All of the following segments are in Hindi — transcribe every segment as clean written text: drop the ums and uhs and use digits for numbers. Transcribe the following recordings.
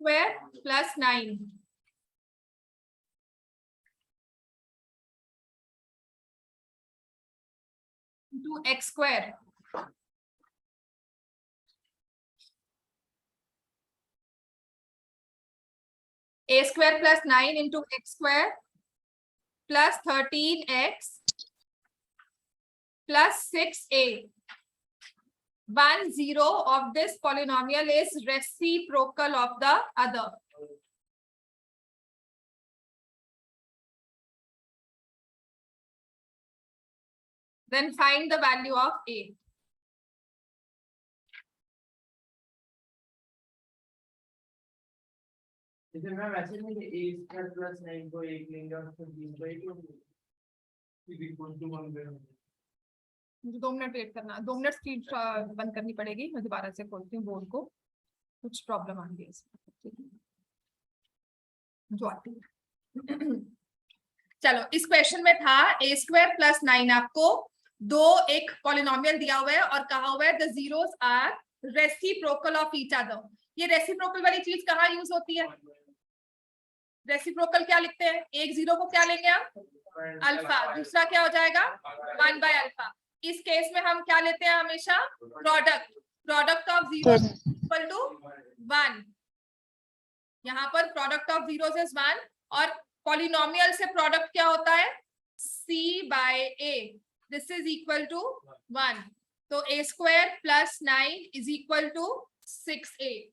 square plus 9 into x square a square plus 9 into x square plus 13x plus 6a. 1 0 of this polynomial is reciprocal of the other. Then find the value of a. Ma'am ऐसे नहीं कि a स्क्वायर प्लस 9 को 1 लेंगे और फिर 3 को 1 लेंगे। मुझे 2 मिनट वेट करना, 2 मिनट स्क्रीन बंद करनी पड़ेगी। मैं दोबारा से खोलती हूँ बोर्ड को, कुछ प्रॉब्लम आ गई इसमें जो आती है। चलो, इस क्वेश्चन में था a स्क्वायर प्लस 9, आपको एक पॉलिनोमियल दिया हुआ है और कहा हुआ है the zeros are reciprocal of each other. ये रेसिप्रोकल वाली चीज कहाँ यूज होती है? रेसिप्रोकल क्या लिखते हैं? एक जीरो को क्या लेंगे आप? अल्फा। दूसरा क्या हो जाएगा? 1 बाय अल्फा। इस केस में हम क्या लेते हैं हमेशा? Product of zero equal to 1। यहाँ पर प्रोडक्ट ऑफ जीरोस इज 1 और पॉलिनोमियल से प्रोडक्ट क्या होता है? c by a। This is equal to 1। तो a square plus 9 is equal to 6a।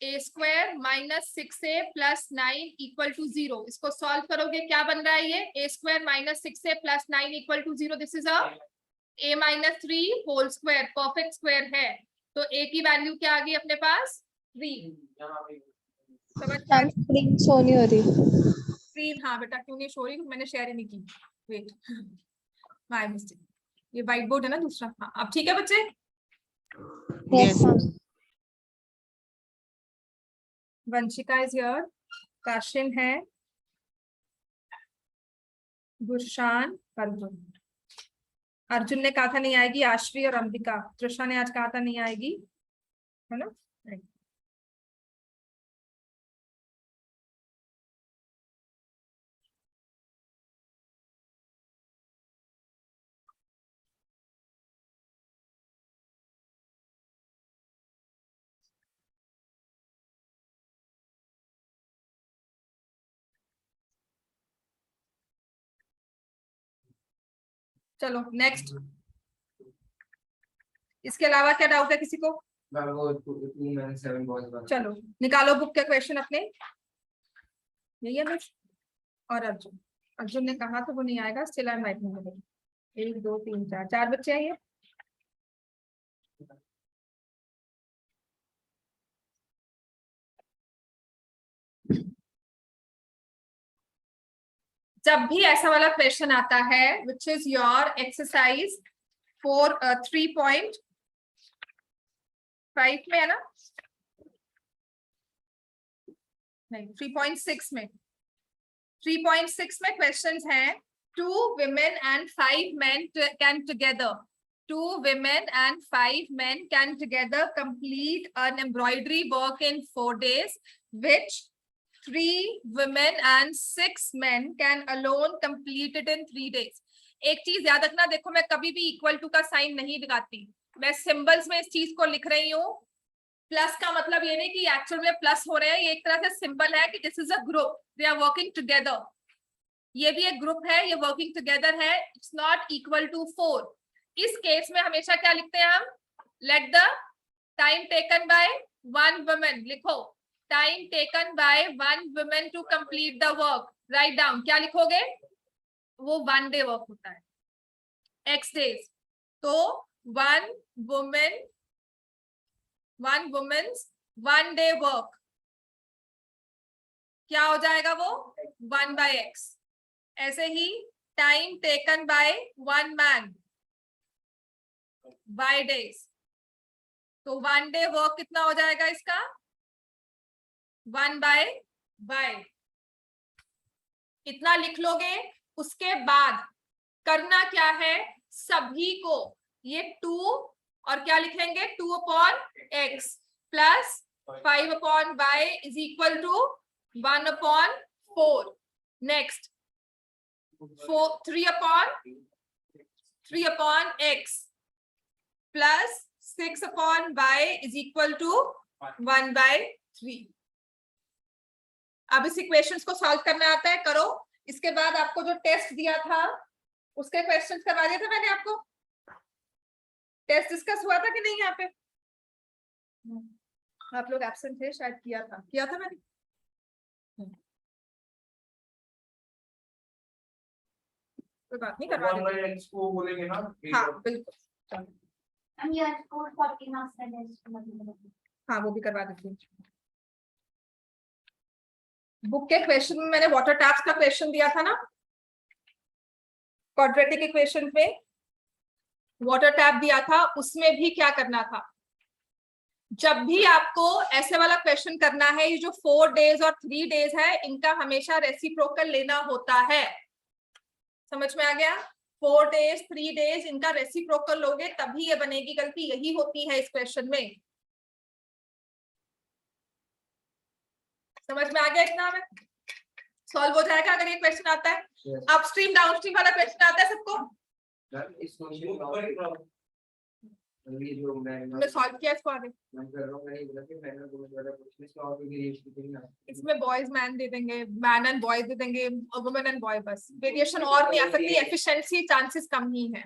a square minus 6a plus 9 equal to 0। इसको सॉल्व करोगे क्या बन रहा है? ये a square minus 6a plus 9 equal to 0। This is a minus 3 whole square, perfect square है। तो a की वैल्यू क्या आ गई अपने पास? 3। स्क्रीन शो नहीं हो रही। स्क्रीन, हाँ बेटा, क्यों नहीं शो रही? मैंने शेयर ही नहीं की। Wait, my mistake. ये व्हाइट बोर्ड है ना दूसरा। हाँ, अब ठीक है बच्चे? Yes Vanshika is here, Kashin है, गुरशान, अर्जुन ने कहा था नहीं आएगी, आश्वी और अंबिका। तृषा ने आज कहा था नहीं आएगी, है ना? चलो नेक्स्ट। इसके अलावा क्या डाउट है किसी को? चलो निकालो बुक के क्वेश्चन अपने। यही है बस। और अर्जुन ने कहा तो वो नहीं आएगा। Still I am writing. 1 2 3 4 बच्चे आइए। जब भी ऐसा वाला क्वेश्चन आता है विच इज योर एक्सरसाइज 3.5 में, है ना? नहीं, 3.6 में। 3.6 में क्वेश्चंस हैं 2 women and 5 men can together. 2 women and 5 men can together complete an embroidery work in 4 days, which 3 women and 6 men can alone complete it in 3 days. एक चीज याद रखना, देखो मैं कभी भी इक्वल टू का साइन नहीं लगाती, मैं सिंबल्स में इस चीज को लिख रही हूँ। प्लस का मतलब ये नहीं कि एक्चुअल में प्लस हो रहे हैं, ये एक तरह से सिंबल है कि this is a group, they are working together. ये भी एक ग्रुप है, ये वर्किंग टुगेदर है। It's not equal to 4। इस केस में हमेशा क्या लिखते हैं हम? Let the time taken by 1 woman. लिखो time taken by 1 woman to complete the work. Write down. क्या लिखोगे? वो 1 डे वर्क होता है, x डेज। तो 1 वुमेन्स 1 डे वर्क क्या हो जाएगा? वो 1 बाय x। ऐसे ही time taken by 1 man by days, तो 1 डे वर्क कितना हो जाएगा इसका? 1 बाय इतना लिख लोगे। उसके बाद करना क्या है? सभी को ये 2 और क्या लिखेंगे? 2 upon x plus 5 upon y is equal to 1 upon 4. Next, 3 upon x plus 6 upon y is equal to 1 by 3. अब इस इक्वेशंस को सॉल्व करना आता है, करो। इसके बाद आपको जो टेस्ट दिया था उसके क्वेश्चंस करवा दिया था मैंने आपको। टेस्ट डिस्कस हुआ था कि नहीं यहाँ पे? आप लोग एब्सेंट थे शायद, किया था मैंने। कोई बात नहीं, करवा देते। को बोलेंगे ना। हाँ बिल्कुल, हाँ वो भी करवा देती हूँ। बुक के क्वेश्चन में मैंने वाटर टैप्स का क्वेश्चन दिया था ना, क्वाड्रेटिक इक्वेशन में वाटर टैप दिया था। उसमें भी क्या करना था, जब भी आपको ऐसे वाला क्वेश्चन करना है, ये जो 4 days और 3 days है, इनका हमेशा रेसिप्रोकल लेना होता है। समझ में आ गया? 4 days 3 days इनका रेसिप्रोकल लोगे तभी ये बनेगी। गलती यही होती है इस क्वेश्चन में। समझ में आ गया? इतना में सॉल्व हो जाएगा अगर ये क्वेश्चन आता है। अपस्ट्रीम डाउनस्ट्रीम वाला क्वेश्चन आता है सबको? हमने सॉल्व किया इसको आगे। इसमें बॉयज मैन दे देंगे, मैन एंड बॉयज दे देंगे, वुमेन एंड बॉय, बस वेरिएशन और नहीं आ सकती। एफिशिएंसी चांसेस कम ही है।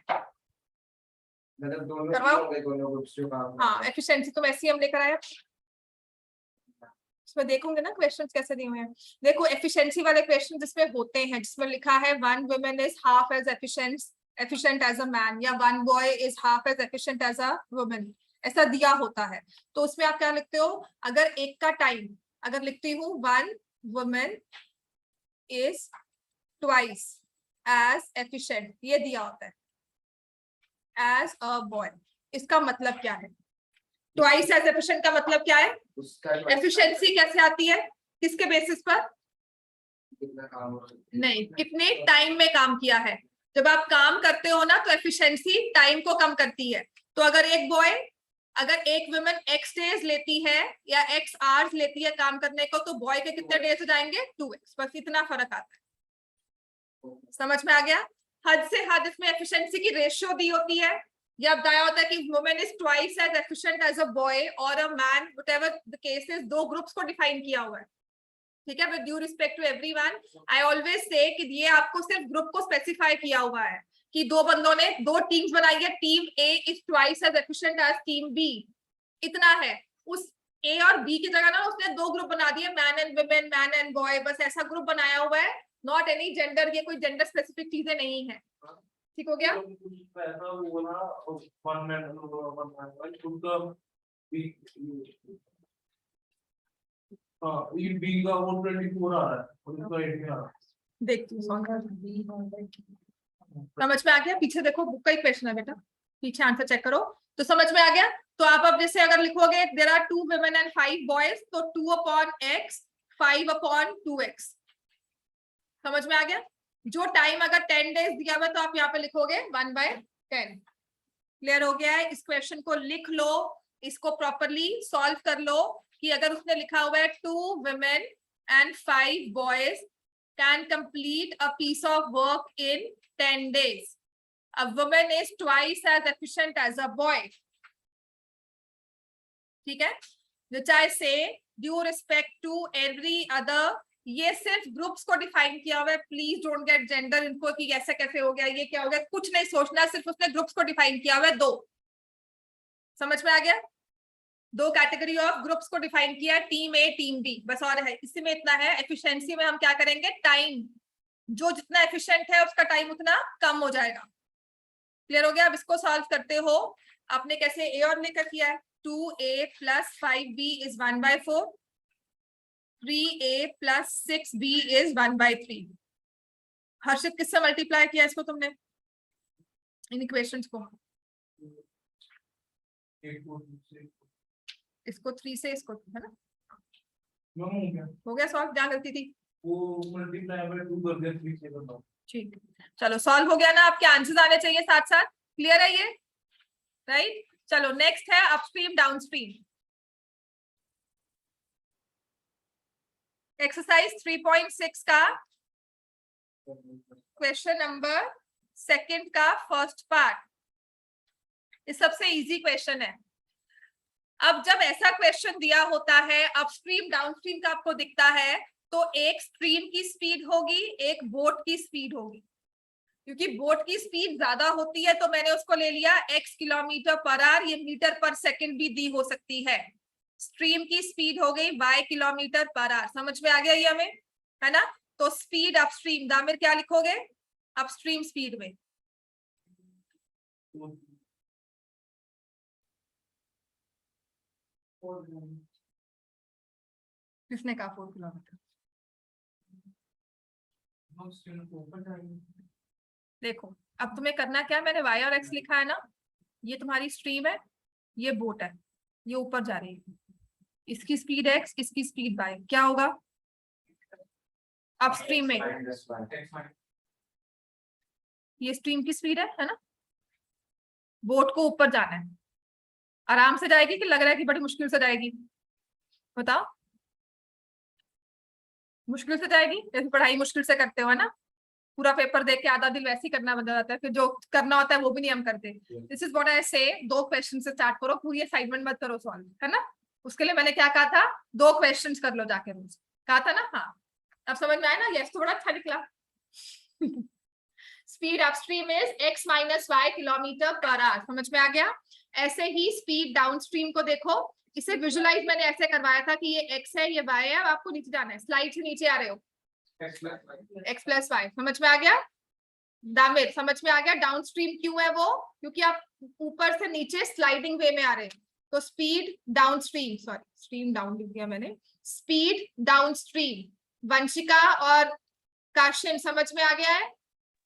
हाँ एफिशिएंसी तो वैसे ही हम लेकर आए। इसमें देखोगे ना क्वेश्चंस कैसे दिए हुए हैं। देखो एफिशिएंसी वाले क्वेश्चन जिसमें होते हैं, जिसमें लिखा है 1 woman is half as efficient as a man, या 1 boy is half as efficient as a woman, ऐसा दिया होता है। तो उसमें आप क्या लिखते हो? अगर एक का टाइम, अगर लिखती हूँ 1 woman is twice as efficient, ये दिया होता है as a boy, इसका मतलब क्या है? ट्वाइस एज एफिशिएंट का मतलब क्या है? एफिशिएंसी कैसे आती है? किसके बेसिस पर? नहीं, कितने टाइम में काम किया है। जब आप काम करते हो ना तो एफिशिएंसी टाइम को कम करती है। तो अगर एक वुमेन x डेज लेती है या x आवर्स लेती है काम करने को, तो बॉय के कितने डेज हो जाएंगे? 2x। बस इतना फर्क आता है। समझ में आ गया? हद से हद इसमें एफिशिएंसी की रेशियो दी होती है। या बताया होता है कि women is twice as efficient as a boy और a man, whatever the case is. 2 groups को डिफाइन किया हुआ है, ठीक है। With due respect to everyone, I always say कि ये आपको सिर्फ ग्रुप को स्पेसिफाई किया हुआ है कि 2 बंदों ने 2 टीम्स बनाई है। Team A is twice as efficient as team B, इतना है। उस ए और बी की जगह ना उसने 2 ग्रुप बना दिए, man and women, man and boy, बस ऐसा ग्रुप बनाया हुआ है। नॉट एनी जेंडर, ये कोई जेंडर स्पेसिफिक चीजें नहीं है। ठीक हो गया? देखती हूँ, समझ में आ गया? पीछे देखो, बुक का ही क्वेश्चन है बेटा, पीछे आंसर चेक करो तो समझ में आ गया। तो आप अब जैसे अगर लिखोगे there are 2 women and 5 boys, तो 2 upon x 5 upon 2x। समझ में आ गया? जो टाइम अगर 10 days दिया हुआ तो आप यहाँ पे लिखोगे 1/10। क्लियर हो गया है? इस क्वेश्चन को लिख लो, इसको प्रॉपरली सॉल्व कर लो कि अगर उसने लिखा हुआ है 2 women and 5 boys can complete a piece of work in 10 days. A woman is twice as efficient as a boy. ठीक है? Which I say due respect to every other, ये सिर्फ ग्रुप्स को डिफाइन किया हुआ है। प्लीज डोंट गेट जेंडर इनको कि ऐसा कैसे हो गया, ये क्या हो गया, कुछ नहीं सोचना, सिर्फ उसने ग्रुप्स को डिफाइन किया हुआ है। 2 समझ में आ गया? 2 कैटेगरी ऑफ ग्रुप्स को डिफाइन किया, टीम ए टीम बी, बस। और है इसी में इतना है। एफिशिएंसी में हम क्या करेंगे? टाइम, जो जितना एफिशिएंट है उसका टाइम उतना कम हो जाएगा। क्लियर हो गया? अब इसको सॉल्व करते हो। आपने कैसे ए और लेकर किया है? 2a plus 5b is 1/4, 3a plus 6b is 1/3। हर्षित किससे मल्टीप्लाई किया इसको तुमने, इन इक्वेशंस को? इसको 3 से, इसको, है ना? हो गया सॉल्व? जहाँ गलती थी वो मल्टीप्लाई बाय 2 कर दिया, 3 से बनाओ। ठीक, चलो सॉल्व हो गया ना? आपके आंसर्स आने चाहिए साथ साथ। क्लियर है ये? राइट, चलो नेक्स्ट है अपस्ट्रीम डाउनस्ट्रीम। एक्सरसाइज 3.6 का क्वेश्चन नंबर सेकंड का फर्स्ट पार्ट, ये सबसे इजी क्वेश्चन है। अब जब ऐसा क्वेश्चन दिया होता है, अपस्ट्रीम डाउनस्ट्रीम का आपको दिखता है, तो एक स्ट्रीम की स्पीड होगी, एक बोट की स्पीड होगी। क्योंकि बोट की स्पीड ज्यादा होती है तो मैंने उसको ले लिया x किलोमीटर पर आवर, ये मीटर पर सेकंड भी दी हो सकती है। स्ट्रीम की स्पीड हो गई y किलोमीटर पर आवर। समझ में आ गया ये हमें, है ना? तो स्पीड अपस्ट्रीम, दामिर क्या लिखोगे अपस्ट्रीम स्पीड में? किसने कहा 4 किलोमीटर? देखो अब तुम्हें करना क्या है, मैंने y और x लिखा है ना, ये तुम्हारी स्ट्रीम है, ये बोट है, ये ऊपर जा रही है, इसकी स्पीड x, इसकी स्पीड y, क्या होगा अपस्ट्रीम में? ये स्ट्रीम की स्पीड है ना? बोट को ऊपर जाना है, आराम से जाएगी कि लग रहा है कि बड़ी मुश्किल से जाएगी? बताओ, मुश्किल से जाएगी? जैसे पढ़ाई मुश्किल से करते हो ना, पूरा पेपर देख के आधा दिन वैसे ही करना बन जाता है, फिर जो करना होता है वो भी नहीं हम करते। दिस इज व्हाट आई से, 2 क्वेश्चन से स्टार्ट करो, पूरी असाइनमेंट मत करो सॉल्व, है ना? उसके लिए मैंने क्या कहा था, 2 क्वेश्चंस कर लो जाके रोज, कहा था ना? हाँ, अब समझ में आया ना? यस, थोड़ा अच्छा निकला। Speed upstream is x minus y kilometre per our, समझ में आ गया? ऐसे ही स्पीड डाउनस्ट्रीम को देखो, इसे विजुलाइज मैंने ऐसे करवाया था कि ये x है, ये y है, अब आपको नीचे जाना है, स्लाइड से नीचे आ रहे हो, x प्लस y, समझ में आ गया? दामिर समझ में आ गया? डाउनस्ट्रीम क्यों है वो? क्योंकि आप ऊपर से नीचे स्लाइडिंग वे में आ रहे हैं, तो speed downstream, sorry stream down लिख दिया मैंने, स्पीड डाउनस्ट्रीम। वंशिका और काशिम समझ में आ गया है?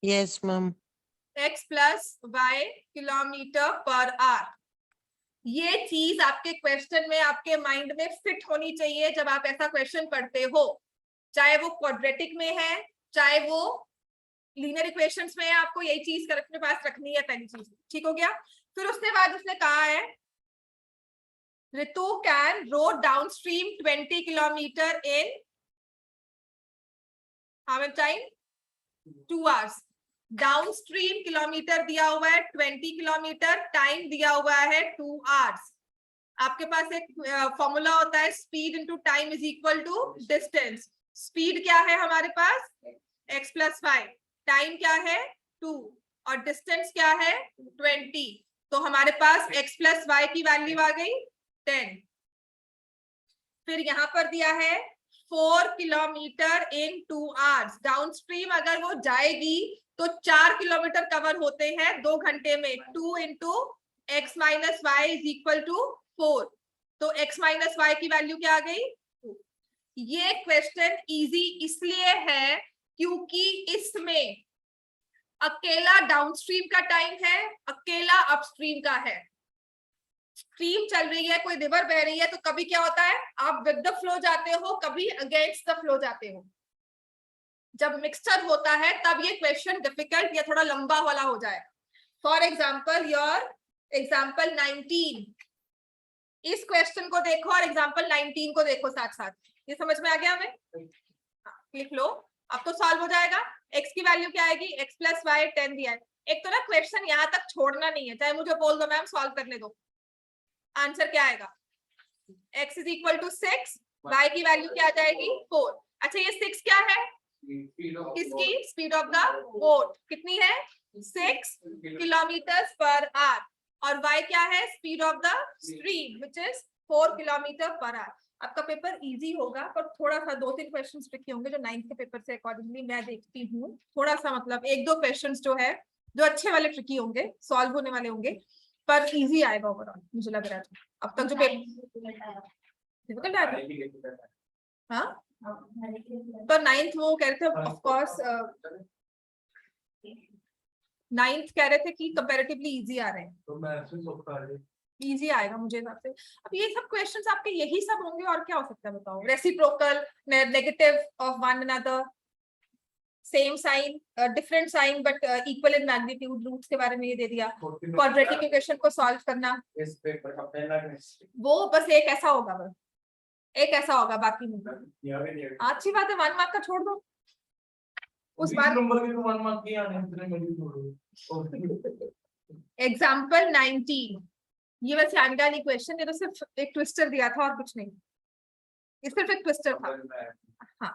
Yes ma'am. x plus y kilometre per our. ये चीज आपके क्वेश्चन में, आपके माइंड में फिट होनी चाहिए जब आप ऐसा क्वेश्चन पढ़ते हो, चाहे वो क्वाड्रेटिक में है, चाहे वो लीनियर इक्वेशंस में है, आपको यही चीज अपने पास रखनी है, पहली चीज। ठीक हो गया? फिर उसके बाद उसने कहा है Ritu can row downstream 20 kilometre in how much time? 2 hours. Downstream kilometre दिया हुआ है 20 किलोमीटर, टाइम दिया हुआ है 2 आवर्स। आपके पास एक फॉर्मूला होता है, speed into time is equal to distance. Speed क्या है हमारे पास? x प्लस y, टाइम क्या है 2, और डिस्टेंस क्या है 20। तो हमारे पास x प्लस y की वैल्यू आ गई 10। फिर यहाँ पर दिया है 4 किलोमीटर इन 2 आवर्स। डाउनस्ट्रीम अगर वो जाएगी तो 4 किलोमीटर कवर होते हैं 2 घंटे में। 2 into x minus y is equal to 4। तो x माइनस वाई की वैल्यू क्या आ गई? 2। ये क्वेश्चन इजी इसलिए है क्योंकि इसमें अकेला डाउनस्ट्रीम का टाइम है, अकेला अपस्ट्रीम का है। स्ट्रीम चल रही है, कोई रिवर बह रही है, तो कभी क्या होता है, आप विद द फ्लो जाते हो, कभी अगेंस्ट द फ्लो जाते हो। जब मिक्सचर होता है तब ये क्वेश्चन डिफिकल्ट या थोड़ा लंबा वाला हो जाएगा। फॉर एग्जाम्पल योर एग्जाम्पल 19, इस क्वेश्चन को देखो और एग्जाम्पल 19 को देखो साथ साथ। ये समझ में आ गया हमें? लिख लो, अब तो सॉल्व हो जाएगा। x की वैल्यू क्या आएगी? x प्लस वाई 10 दिया है। एक तो ना क्वेश्चन यहाँ तक छोड़ना नहीं है, चाहे मुझे बोल दो मैम सॉल्व करने दो। आंसर क्या आएगा? x is equal to 6, y की वैल्यू क्या आ जाएगी? 4। अच्छा ये 6 क्या है? इसकी स्पीड ऑफ द बोट कितनी है? 6 किलोमीटर पर आवर। और y क्या है? Speed of the stream which is 4 kilometre per our. आपका पेपर इजी होगा, पर थोड़ा सा 2-3 क्वेश्चंस ट्रिकी होंगे जो 9th के पेपर से अकॉर्डिंगली मैं देखती हूँ। थोड़ा सा मतलब 1-2 क्वेश्चंस जो है जो अच्छे वाले ट्रिकी होंगे, सॉल्व होने वाले होंगे, पर इजी आएगा ओवरऑल मुझे लग रहा है। अब तक जो पेपर डिफिकल्ट आएगा, हाँ, तो 9th वो कह रहे थे ऑफ कोर्स, 9th कह रहे थे कि कंपैरेटिवली इजी आ रहे हैं, तो इजी आएगा मुझे हिसाब से। अब ये सब क्वेश्चंस आपके यही सब होंगे और क्या हो सकता है बताओ? Reciprocal, negative of one another, same sign, different sign but equal in magnitude, roots के बारे में ये दे दिया। क्वाड्रेटिक इक्वेशन को सॉल्व करना, वो बस एक ऐसा होगा बस, एक ऐसा होगा, बाकी नहीं। अच्छी बात है, 1 मार्क का छोड़ दो उस बार। नंबर के तो 1 मार्क नहीं आने, इतने में भी छोड़ो। एग्जाम्पल 19, ये वैसे आने नहीं क्वेश्चन, ये तो सिर्फ एक ट्विस्टर दिया था और कुछ नहीं, ये सिर्फ एक ट्विस्टर था। हाँ,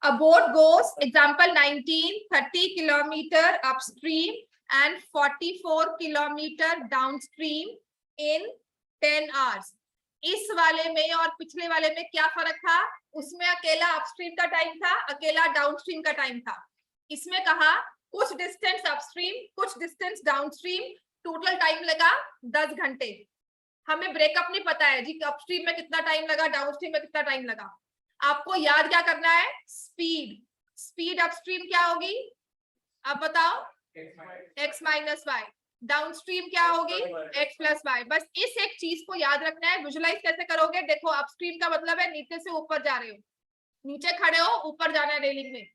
a boat goes, example 19, 30 kilometer upstream and 44 kilometer downstream in 10 hours. इस वाले में और पिछले वाले में क्या फर्क था? उसमें अकेला अपस्ट्रीम का टाइम था, अकेला डाउनस्ट्रीम का टाइम था। इसमें कहा कुछ डिस्टेंस अपस्ट्रीम, कुछ डिस्टेंस डाउनस्ट्रीम, टोटल टाइम लगा 10 घंटे। हमें ब्रेकअप नहीं पता है जी, अपस्ट्रीम में कितना टाइम लगा, डाउनस्ट्रीम में कितना टाइम लगा। आपको याद क्या करना है? स्पीड। स्पीड अपस्ट्रीम क्या होगी? आप बताओ। x minus Y. डाउनस्ट्रीम क्या होगी? x plus y. बस इस एक चीज को याद रखना है। विजुलाइज कैसे करोगे? देखो, अपस्ट्रीम का मतलब है नीचे से ऊपर जा रहे हो, नीचे खड़े हो, ऊपर जाना है रेलिंग में,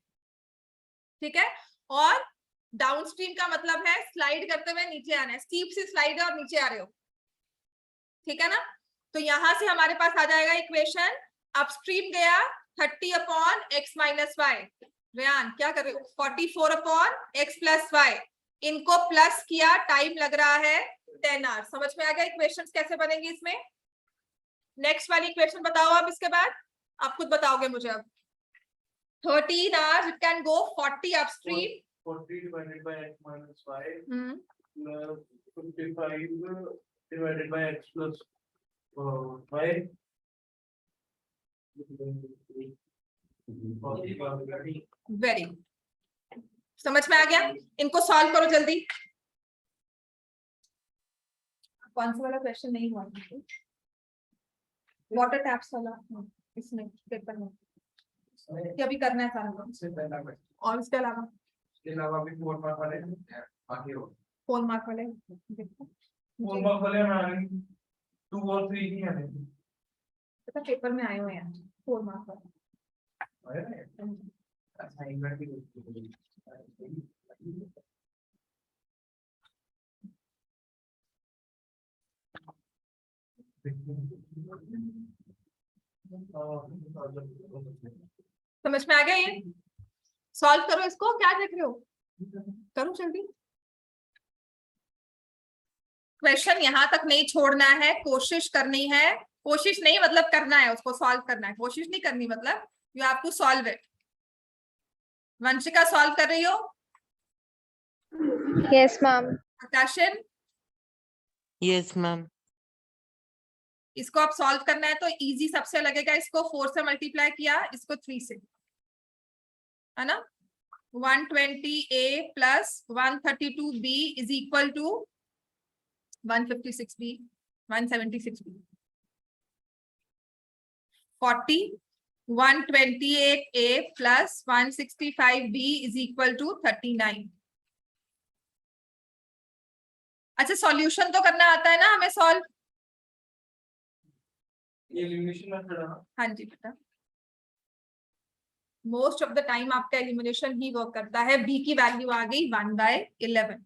ठीक है। और डाउनस्ट्रीम का मतलब है स्लाइड करते हुए नीचे आना है, स्टीप सी स्लाइड है और नीचे आ रहे हो, ठीक है ना। तो यहां से हमारे पास आ जाएगा इक्वेशन, अपस्ट्रीम गया 30 upon x minus y. Rayan क्या कर रहे हो? 44 अपॉन x प्लस वाई। इनको प्लस किया, टाइम लग रहा है 10 आवर्स। समझ में आ गया इक्वेशंस कैसे बनेंगी इसमें? नेक्स्ट वाली इक्वेशन बताओ अब, इसके बाद आप खुद बताओगे मुझे अब। 13 hours it can go 40 upstream 40 divided by x minus 5 hmm. plus 55 divided by x plus 5. Very, समझ में आ गया? इनको सॉल्व करो जल्दी। कौन सा वाला क्वेश्चन नहीं हुआ? वाटर टैप्स वाला इसमें पेपर में क्या भी करना है सारा, और इसके अलावा भी 4 मार्क वाले बाकी हो 4 मार्क वाले 4 मार्क वाले में 2 और 3 ही आने पता पेपर में आए हुए हैं 4 मार्क वाले। असाइनमेंट भी समझ में आ गया? ये सॉल्व करो इसको, क्या देख रहे हो? करो जल्दी। क्वेश्चन यहां तक नहीं छोड़ना है, कोशिश करनी है। कोशिश नहीं मतलब करना है, उसको सॉल्व करना है, कोशिश नहीं करनी मतलब you have to solve it. Vanshika solve कर रही हो? Yes, ma'am. आकाशन? Yes ma'am. इसको आप सॉल्व करना है तो इजी सबसे लगेगा, इसको 4 से मल्टीप्लाई किया, इसको 3 से, है ना। 120a plus 132b is equal to 156b 176b। 40 128a प्लस 165b इज इक्वल टू 39। अच्छा, सॉल्यूशन तो करना आता है ना हमें सॉल्व? एलिमिनेशन मेथड है ना? हाँ जी बेटा, मोस्ट ऑफ द टाइम आपका एलिमिनेशन ही वर्क करता है। b की वैल्यू आ गई 1/11।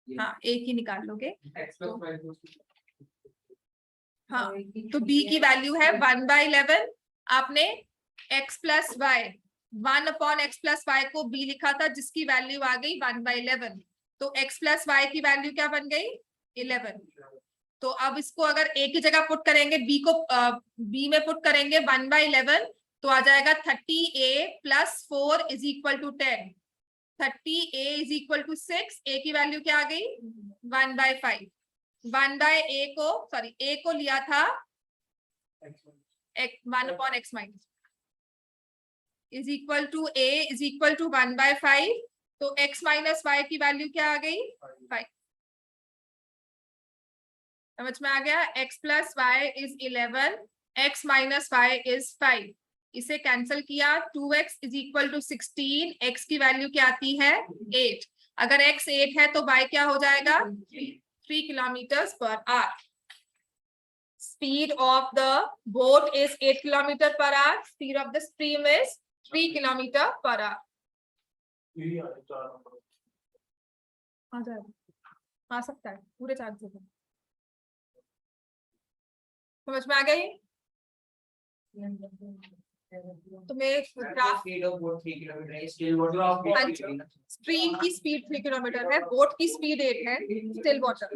हाँ, एक ही निकाल लोगे। हाँ, तो b की वैल्यू है 1/11। आपने x plus y 1 upon x plus y को b लिखा था, जिसकी वैल्यू आ गई 1/11। तो x प्लस वाई की वैल्यू क्या बन गई? 11। तो अब इसको अगर a की जगह पुट करेंगे, b को b में पुट करेंगे 1/11, तो आ जाएगा 30a plus 4 is equal to 10। 30a is equal to 6। a की वैल्यू क्या आ गई? 1/5। 1/a को, सॉरी, a को लिया था 1 upon x minus is equal to a is equal to 1/5। तो x माइनस वाई की वैल्यू क्या आ गई? 5। समझ में आ गया? x plus y is 11, x minus y is 5। इसे कैंसिल किया, 2x is equal to 16। x की वैल्यू क्या आती है? 8। अगर x 8 है तो y क्या हो जाएगा? 3 kilometre per our. Speed of the boat is 8 kilometer per hour. Speed of the stream is 3 kilometer per hour. आ जाएगा, आ सकता है, पूरे चांसेस हैं। समझ में आ गया ये? तो मेरे graph Speed of boat 3 kilometer is still water of 8 अच्छा। kilometer. स्ट्रीम की स्पीड 3 किलोमीटर है, बोट की स्पीड 8 है, स्टिल वाटर।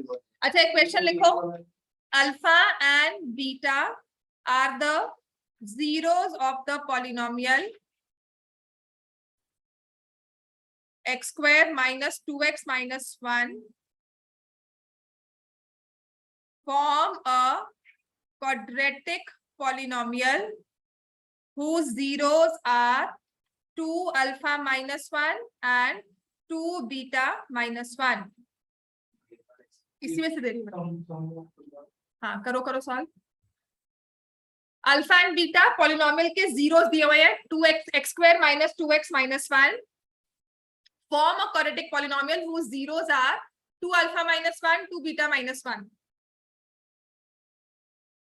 अच्छा एक क्वेश्चन लिखो, alpha and beta are the zeros of the polynomial x square minus 2x minus 1 form a quadratic polynomial whose zeros are 2 alpha minus 1 and 2 beta minus 1। इसी में से दे रही हूँ, हाँ करो करो solve. Alpha and beta polynomial के जीरोस दिए हुए हैं, 2x x square minus 2x minus 1 form a quadratic polynomial whose zeros are 2 alpha minus 1 2 beta minus 1।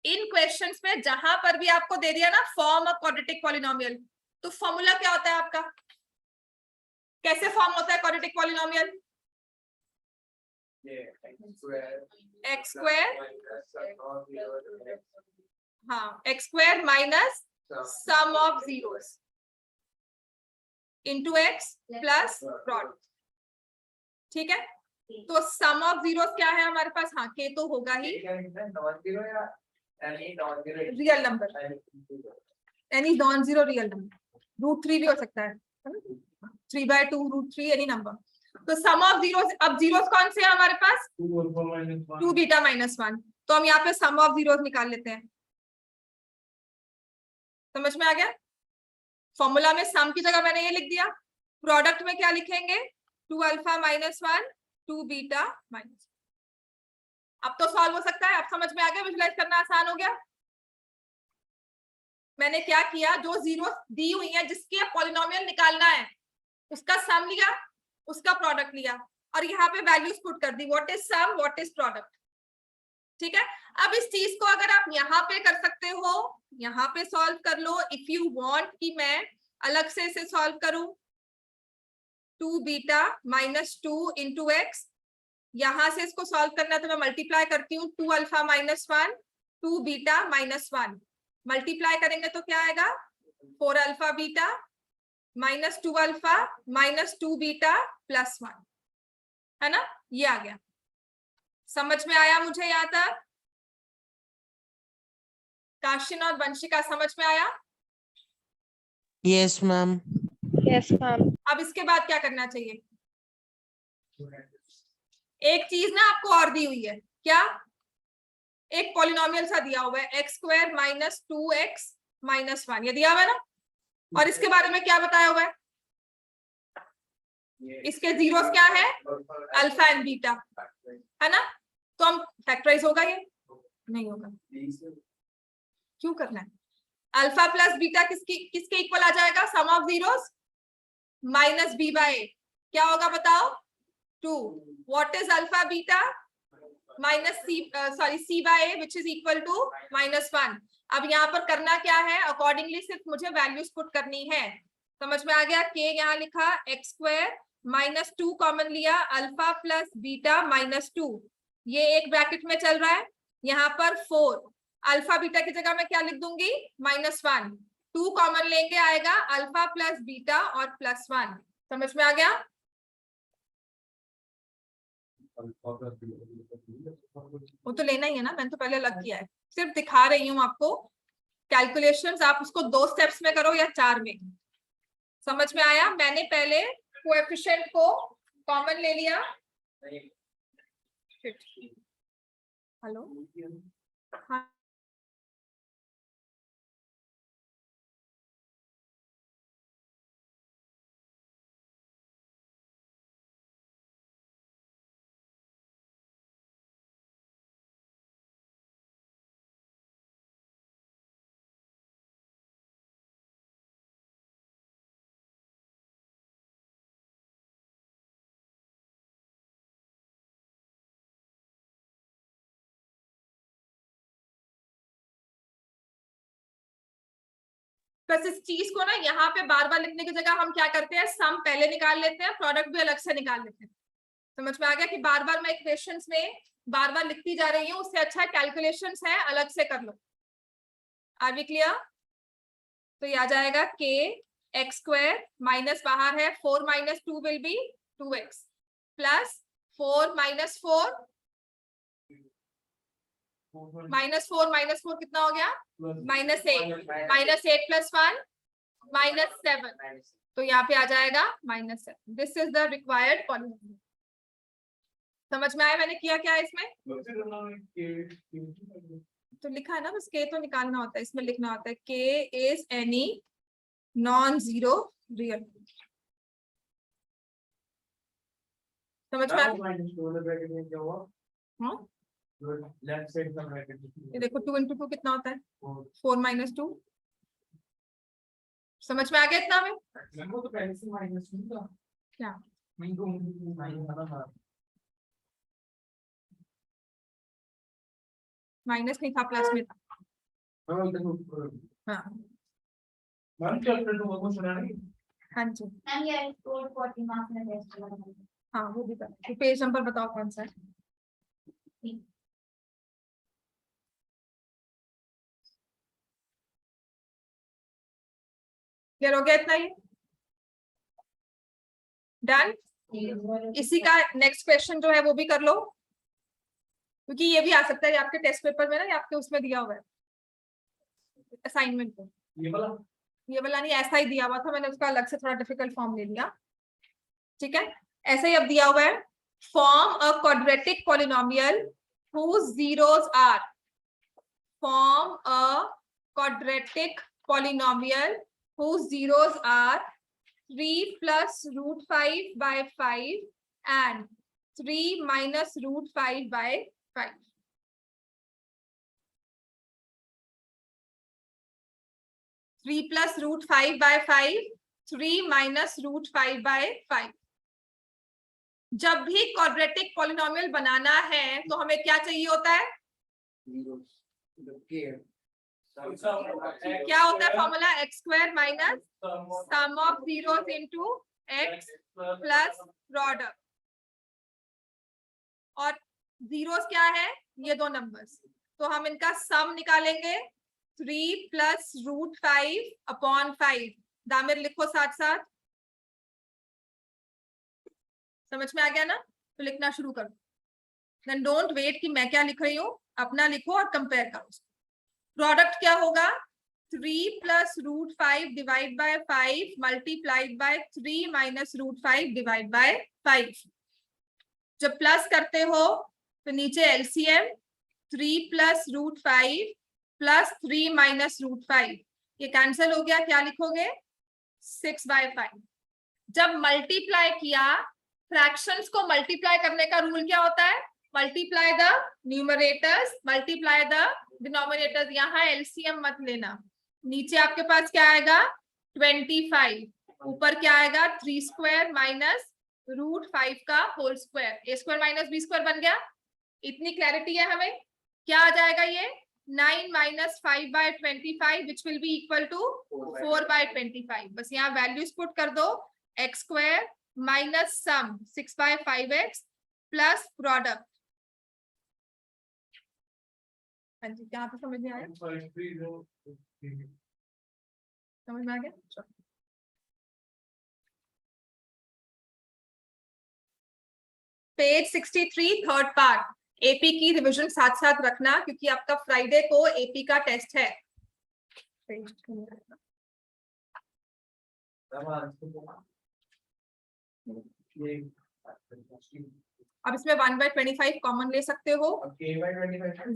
In questions में जहां पर भी आपको दे दिया ना फॉर्म अ क्वाड्रेटिक पॉलिनोमियल, तो फॉर्मूला क्या होता है आपका, कैसे फॉर्म होता है क्वाड्रेटिक पॉलिनोमियल? x square, हाँ x square minus sum of zeros into x plus product, ठीक है। तो सम ऑफ जीरोस क्या है हमारे पास, हाँ k तो होगा ही, real number, any non zero real number, √3 भी हो सकता है, 3/2 √3 एनी नंबर। तो सम ऑफ जीरोस, अब जीरोस कौन से हैं हमारे पास, 2 बीटा माइनस 1, तो हम यहाँ पे सम ऑफ जीरोस निकाल लेते हैं। समझ में आ गया? फॉर्मूला में सम की जगह मैंने ये लिख दिया, प्रोडक्ट में क्या लिखेंगे, 2 अल्फा माइनस 1 2 बीटा माइनस। अब तो सॉल्व हो सकता है, अब समझ में आ गया, विजुलाइज करना आसान हो गया। मैंने क्या किया, जो जीरो दी हुई है जिसके पॉलिनोमियल निकालना है उसका सम लिया, उसका प्रोडक्ट लिया और यहाँ पे वैल्यूज पुट कर दी, what is sum what is product, ठीक है। अब इस चीज को अगर आप यहाँ पे कर सकते हो, यहाँ पे सॉल्व कर लो, इफ यू वांट कि मैं अलग से इसे सॉल्व करूं, 2 बीटा माइनस 2 इंटू एक्स, यहां से इसको सॉल्व करना है तो मैं मल्टीप्लाई करती हूँ, 2 alpha minus 1 2 beta minus 1, multiply करेंगे तो क्या आएगा, 4 alpha beta minus 2 alpha minus 2 beta plus 1, है ना, ये आ गया। समझ में आया मुझे यहाँ तक? काशिन और वंशिका समझ में आया? Yes, ma'am. Yes, ma'am. अब इसके बाद क्या करना चाहिए, एक चीज ना आपको और दी हुई है, क्या, एक पॉलिनोमियल सा दिया हुआ है x square minus 2x minus 1, ये दिया हुआ है ना, और इसके बारे में क्या बताया हुआ है, इसके जीरोस क्या है, अल्फा एंड बीटा, है ना, तो हम फैक्टराइज होगा, ये नहीं होगा, क्यों करना है, अल्फा प्लस बीटा किसके इक्वल आ जाएगा, sum of zeros minus b by a, क्या होगा बताओ, 2, what is alpha beta minus c by a which is equal to -1। अब यहाँ पर करना क्या है, अकॉर्डिंगली सिर्फ मुझे वैल्यूज पुट करनी है। समझ में आ गया, k यहाँ लिखा, x स्क्वायर माइनस 2 कॉमन लिया, अल्फा प्लस बीटा माइनस 2, ये एक ब्रैकेट में चल रहा है, यहाँ पर 4, अल्फा बीटा की जगह मैं क्या लिख दूंगी, -1, 2 कॉमन लेंगे आएगा अल्फा प्लस बीटा और प्लस 1। समझ में आ गया? वो तो लेना ही है ना, मैंने तो पहले अलग किया है, सिर्फ दिखा रही हूँ आपको कैलकुलेशंस, आप उसको 2 स्टेप्स में करो या 4 में। समझ में आया? मैंने पहले कोएफिशिएंट को कॉमन ले लिया, हेलो हाँ, बस इस चीज को ना यहाँ पे बार बार लिखने की जगह हम क्या करते हैं, सम पहले निकाल लेते हैं, प्रोडक्ट भी अलग से निकाल लेते हैं। समझ में आ गया कि बार बार मैं इक्वेशंस में बार बार लिखती जा रही हूँ, उससे अच्छा कैलकुलेशंस है अलग से कर लो। Are we clear? तो ये आ जाएगा k x स्क्वायर माइनस बाहर है 4 minus 2 will be 2x plus 4 minus 4 कितना हो गया? -8 -8 प्लस 1 -7 तो यहाँ पे आ जाएगा -7. This is the required polynomial. समझ में आया मैंने किया क्या है इसमें? तो लिखा है ना, बस k तो निकालना होता है, इसमें लिखना होता है k is any non zero real. समझ में आया? हाँ ये देखो 2 into 2 कितना होता है? 4 minus 2. समझ में आ गया इतना में? क्या माइनस नहीं था, प्लस में था. हाँ हाँ जी हाँ वो भी कर. पेज नंबर बताओ कौन सा है? क्लियर हो गया इतना ही? डन. इसी का नेक्स्ट क्वेश्चन जो है वो भी कर लो, क्योंकि ये भी आ सकता है आपके टेस्ट पेपर में ना, या आपके उसमें दिया हुआ है असाइनमेंट को. ये वाला नहीं, ऐसा ही दिया हुआ था, मैंने उसका अलग से थोड़ा डिफिकल्ट फॉर्म ले लिया. ठीक है, ऐसे ही अब दिया हुआ है. Form a quadratic polynomial whose zeros are. Form a quadratic polynomial whose zeros are 3 plus root 5 by 5 and 3 minus root 5 by 5. Three plus root 5 by 5, 3 minus root 5 by 5. जब भी क्वाड्रेटिक पॉलिनोमियल बनाना है तो हमें क्या चाहिए होता है? क्या होता है formula? x square minus sum of zeros into x plus product. और जीरोस क्या है? ये दो नंबर्स. तो हम इनका सम निकालेंगे 3 प्लस रूट 5 अपॉन 5. दामिर लिखो साथ साथ. समझ में आ गया ना? तो लिखना शुरू करो. देन डोंट वेट कि मैं क्या लिख रही हूँ, अपना लिखो और कंपेयर करो. प्रोडक्ट क्या होगा? 3 plus root 5 divide by 5 multiplied by 3 minus root 5 divide by 5. जब प्लस करते हो तो नीचे LCM 3 plus root 5 plus 3 minus root 5 ये कैंसिल हो गया. क्या लिखोगे? 6 by 5. जब मल्टीप्लाई किया, फ्रैक्शंस को मल्टीप्लाई करने का रूल क्या होता है? Multiply the numerators multiply the denominators. यहाँ एलसीएम मत लेना. नीचे आपके पास क्या आएगा? 25. ऊपर क्या आएगा? 3 स्क्वायर माइनस रूट 5 का होल स्क्वायर. ए स्क्वायर माइनस बी स्क्वायर बन गया. इतनी क्लैरिटी है हमें? क्या आ जाएगा ये? 9 minus 5 by 25 which will be equal to 4 by 25. बस यहाँ वैल्यूज पुट कर दो. x square minus sum 6 by 5x plus product. हाँ जी, क्या पे समझ में आया? समझ में आ गया? Page 63 third part. एपी की रिवीजन साथ साथ रखना, क्योंकि आपका फ्राइडे को एपी का टेस्ट है. अब इसमें 1/25 कॉमन ले सकते हो.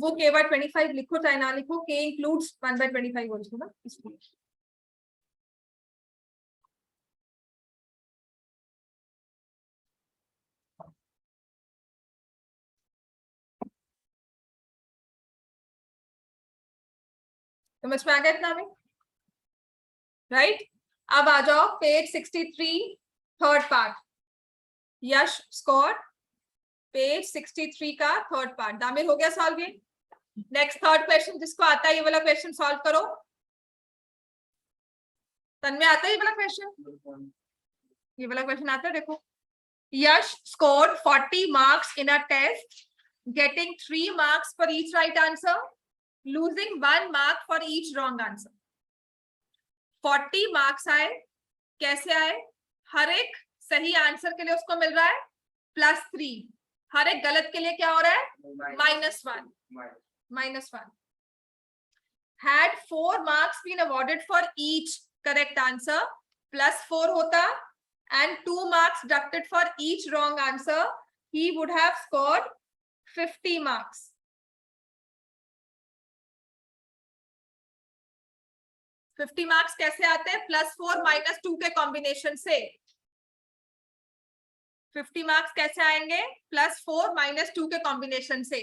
वो k/25 लिखो चाहे ना लिखो, k इंक्लूड्स 1/25 ऑल्सो ना, इसलिए. समझ में आ गया इतना में? राइट. अब आ जाओ पेज 63 थर्ड पार्ट. यश स्कोर पेज 63 का थर्ड पार्ट. दामिर हो गया सॉल्व ये? नेक्स्ट थर्ड क्वेश्चन जिसको आता है ये वाला क्वेश्चन सॉल्व करो. तन्मय आता है ये वाला क्वेश्चन? ये वाला क्वेश्चन आता है, देखो. यश scored 40 marks in a test getting 3 marks for each right answer. losing 1 mark for each wrong answer. 40 marks आए, कैसे आए? हर एक सही आंसर के लिए उसको मिल रहा है +3, हर एक गलत के लिए क्या हो रहा है? -1. Had 4 marks been awarded for each correct answer, +4 होता, and 2 marks deducted for each wrong answer, he would have scored 50 marks. 50 marks कैसे आते हैं? +4 -2 के कॉम्बिनेशन से. 50 मार्क्स कैसे आएंगे? +4 -2 के कॉम्बिनेशन से.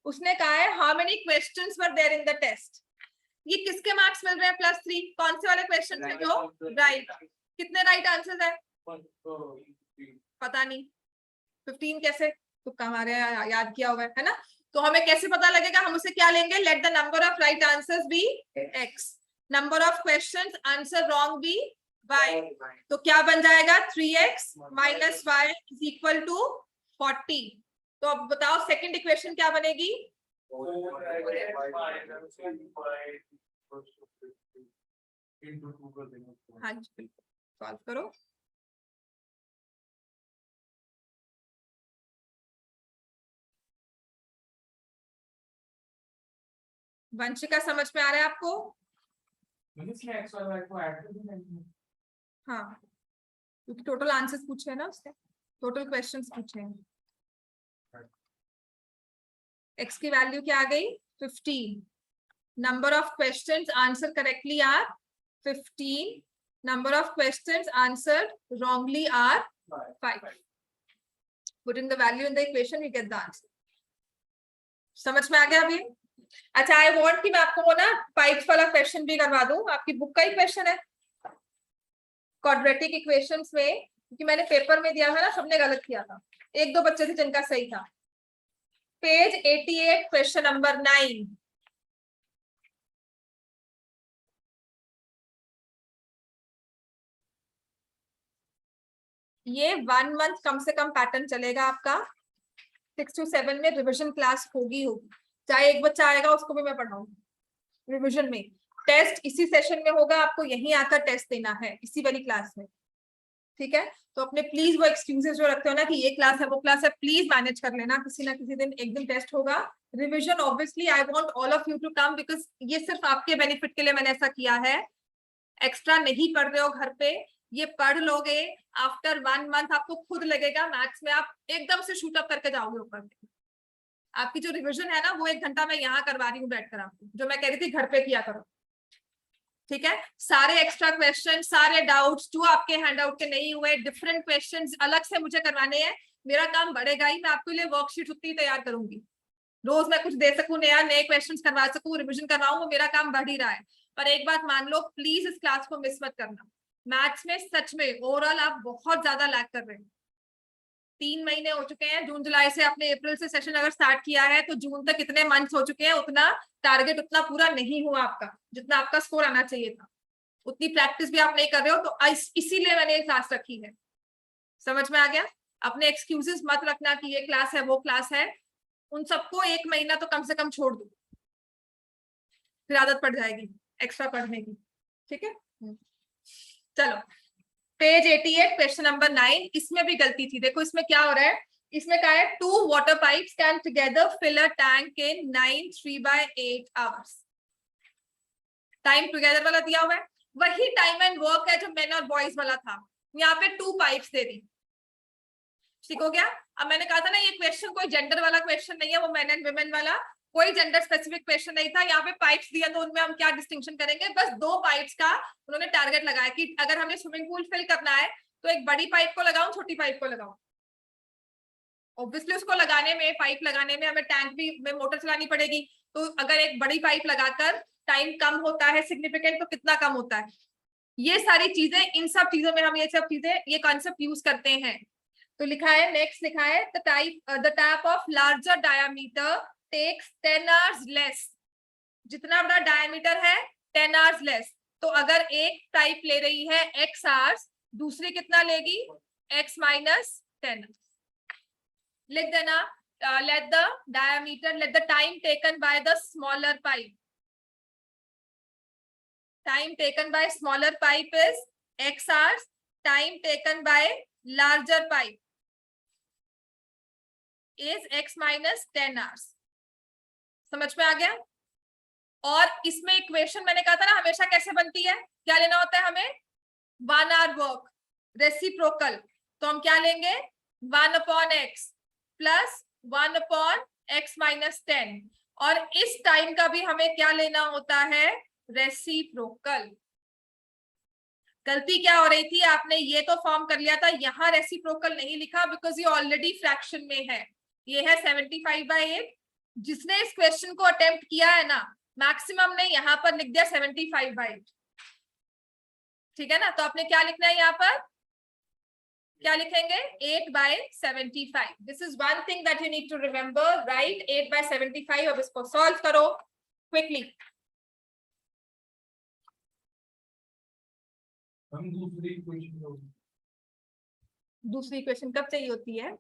उसने कहा है how many questions were there in the test. ये किसके मार्क्स मिल रहे हैं +3? कौन से वाले क्वेश्चन है जो राइट? कितने राइट आंसर्स है? पता नहीं. 15 कैसे? तुक्का हमारे याद किया हुआ है ना. तो हमें कैसे पता लगेगा? हम उसे क्या लेंगे? Let the number of right answers be x, number of questions answer wrong be y. तो क्या बन जाएगा? 3x - y = 40. तो अब बताओ सेकंड इक्वेशन क्या बनेगी? हाँ जी बिल्कुल, सॉल्व करो. वंशिका समझ में आ रहा है आपको? हाँ, क्योंकि टोटल आंसर्स पूछे हैं ना उसने, टोटल क्वेश्चंस पूछे हैं. x की वैल्यू क्या आ गई? 15. Number of questions answer correctly are 15. Number of questions answered wrongly are 5. Putting the value in the equation, we get the answer. समझ में आ गया अभी? अच्छा, आई वांट कि मैं आपको वो ना पाइप्स वाला क्वेश्चन भी करवा दूं. आपकी बुक का ही क्वेश्चन है क्वाड्रेटिक इक्वेशंस में, क्योंकि मैंने पेपर में दिया था ना, सबने गलत किया था. 1-2 बच्चे थे जिनका सही था. Page 88 question number 9. ये 1 मंथ कम से कम पैटर्न चलेगा आपका. 6 to 7 में रिविजन क्लास होगी. चाहे एक बच्चा आएगा उसको भी मैं पढ़ाऊंगी रिविजन में. टेस्ट इसी सेशन में होगा, आपको यहीं आकर टेस्ट देना है इसी वाली क्लास में. ठीक है? तो अपने प्लीज वो एक्सक्यूजेस जो रखते हो ना कि ये क्लास है वो क्लास है, प्लीज मैनेज कर लेना. किसी ना किसी दिन एक दिन टेस्ट होगा. Revision obviously I want all of you to come, because ये सिर्फ आपके बेनिफिट के लिए मैंने ऐसा किया है. एक्स्ट्रा नहीं पढ़ रहे हो घर पे, ये पढ़ लोगे. आफ्टर 1 मंथ आपको खुद लगेगा मैथ्स में आप एकदम से शूट अप करके जाओगे ऊपर. आपकी जो रिविजन है ना वो 1 घंटा मैं यहाँ करवा रही हूँ बैठकर आपको, जो मैं कह रही थी घर पे किया करो. ठीक है? सारे एक्स्ट्रा क्वेश्चन, सारे डाउट्स जो आपके हैंडआउट के नहीं हुए, डिफरेंट क्वेश्चंस अलग से मुझे करवाने हैं. मेरा काम बढ़ेगा ही. मैं आपके लिए वर्कशीट उतनी तैयार करूंगी, रोज मैं कुछ दे सकूं नया, नए क्वेश्चंस करवा सकूं, रिविजन करवाऊं, वो मेरा काम बढ़ ही रहा है. पर एक बात मान लो, प्लीज इस क्लास को मिस मत करना. मैथ्स में सच में ओवरऑल आप बहुत ज्यादा लैग कर रहे हैं. 3 महीने हो चुके हैं. जून जुलाई से आपने अप्रैल से सेशन अगर स्टार्ट किया है तो जून तक कितने मंथ्स हो चुके हैं? उतना टारगेट उतना पूरा नहीं हुआ आपका जितना आपका स्कोर आना चाहिए था. उतनी प्रैक्टिस भी आप नहीं कर रहे हो. तो इसीलिए मैंने ये क्लास रखी है. समझ में आ गया? अपने एक्सक्यूजेस मत रखना कि ये क्लास है वो क्लास है. उन सबको 1 महीना तो कम से कम छोड़ दो, फिर आदत पड़ जाएगी एक्स्ट्रा पढ़ने की. ठीक है? चलो, पेज 88 क्वेश्चन नंबर 9. इसमें भी गलती थी. देखो इसमें क्या हो रहा है. इसमें क्या है? 2 water pipes can together fill a tank in 9 3/8 hours. Time together वाला दिया हुआ है, वही टाइम एंड वर्क है जो मेन और बॉयज वाला था. यहाँ पे 2 पाइप्स दे दी. ठीक हो गया? अब मैंने कहा था ना ये क्वेश्चन कोई जेंडर वाला क्वेश्चन नहीं है, वो मेन एंड वुमेन वाला, कोई जेंडर स्पेसिफिक क्वेश्चन नहीं था. यहाँ पे पाइप्स दिया तो उनमें हम क्या डिस्टिंक्शन करेंगे? बस 2 पाइप्स का उन्होंने टारगेट लगाया कि अगर हमें स्विमिंग पूल फिल करना है तो एक बड़ी पाइप को लगाऊं, छोटी पाइप को लगाऊं. ऑब्वियसली उसको लगाने में, पाइप लगाने में हमें टैंक भी में मोटर चलानी पड़ेगी. तो अगर एक बड़ी पाइप लगाकर टाइम कम होता है सिग्निफिकेंट, तो कितना कम होता है? ये सारी चीजें, इन सब चीजों में हम ये सब चीजें, ये कॉन्सेप्ट यूज करते हैं. तो लिखा है, नेक्स्ट लिखा है, the tap of larger diameter takes 10 hours less. जितना बड़ा डायमीटर है 10 hours लेस. तो अगर एक टाइप ले रही है x hours, दूसरी कितना लेगी? x - 10. लिख देना, let the time taken by the smaller pipe. Time taken by smaller pipe is x hours. Time taken by larger pipe is x minus 10 hours. समझ में आ गया? और इसमें इक्वेशन मैंने कहा था ना हमेशा कैसे बनती है, क्या लेना होता है हमें, 1 hour वर्क रेसिप्रोकल, तो हम क्या लेंगे 1/x प्लस 1/x माइनस 10, और इस टाइम का भी हमें क्या लेना होता है, रेसिप्रोकल। गलती क्या हो रही थी, आपने ये तो फॉर्म कर लिया था, यहाँ रेसिप्रोकल नहीं लिखा बिकॉज ये ऑलरेडी फ्रैक्शन में है, ये है 75/8। जिसने इस क्वेश्चन को अटेम्प्ट किया है ना, मैक्सिमम ने यहाँ पर लिख दिया 75/8, ठीक है ना। तो आपने क्या लिखना है यहाँ पर, क्या लिखेंगे 8/75। This is one thing that you need to remember, right 8/75। अब इसको सॉल्व करो क्विकली। हम दूसरी इक्वेशन कब चाहिए होती है,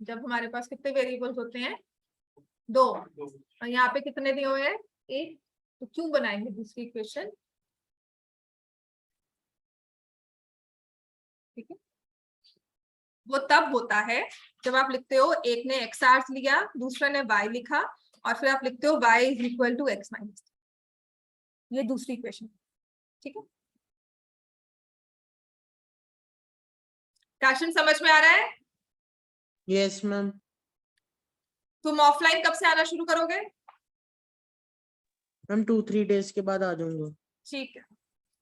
जब हमारे पास कितने वेरिएबल्स होते हैं, 2, और यहाँ पे कितने दिए हुए हैं, 1, तो क्यों बनाएंगे दूसरी इक्वेशन, ठीक है। वो तब होता है जब आप लिखते हो, एक ने x hours लिया, दूसरा ने y लिखा, और फिर आप लिखते हो y is equal to x minus, ये दूसरी इक्वेशन, ठीक है। क्वेश्चन समझ में आ रहा है? Yes ma'am. तुम ऑफलाइन कब से आना शुरू करोगे? मैम 2-3 डेज के बाद आ जाऊंगा। ठीक है,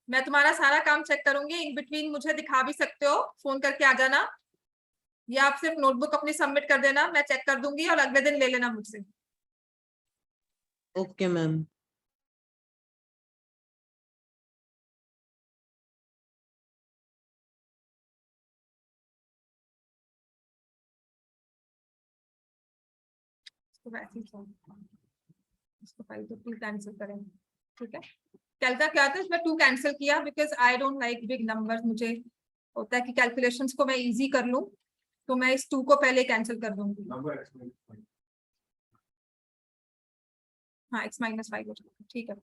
मैं तुम्हारा सारा काम चेक करूंगी, इन बिटवीन मुझे दिखा भी सकते हो, फोन करके आ जाना, या आप सिर्फ नोटबुक अपनी सबमिट कर देना, मैं चेक कर दूंगी और अगले दिन ले लेना मुझसे। Okay ma'am. इसको वैसे ही इसको पहले तो 2 कैंसिल करें, ठीक है। कल का क्या था, इसमें 2 कैंसिल किया because I don't like big numbers, मुझे होता है कि कैलकुलेशंस को मैं इजी कर लूं, तो मैं इस 2 को पहले कैंसिल कर दूंगी। हाँ x माइनस 5 हो जाएगा, ठीक है,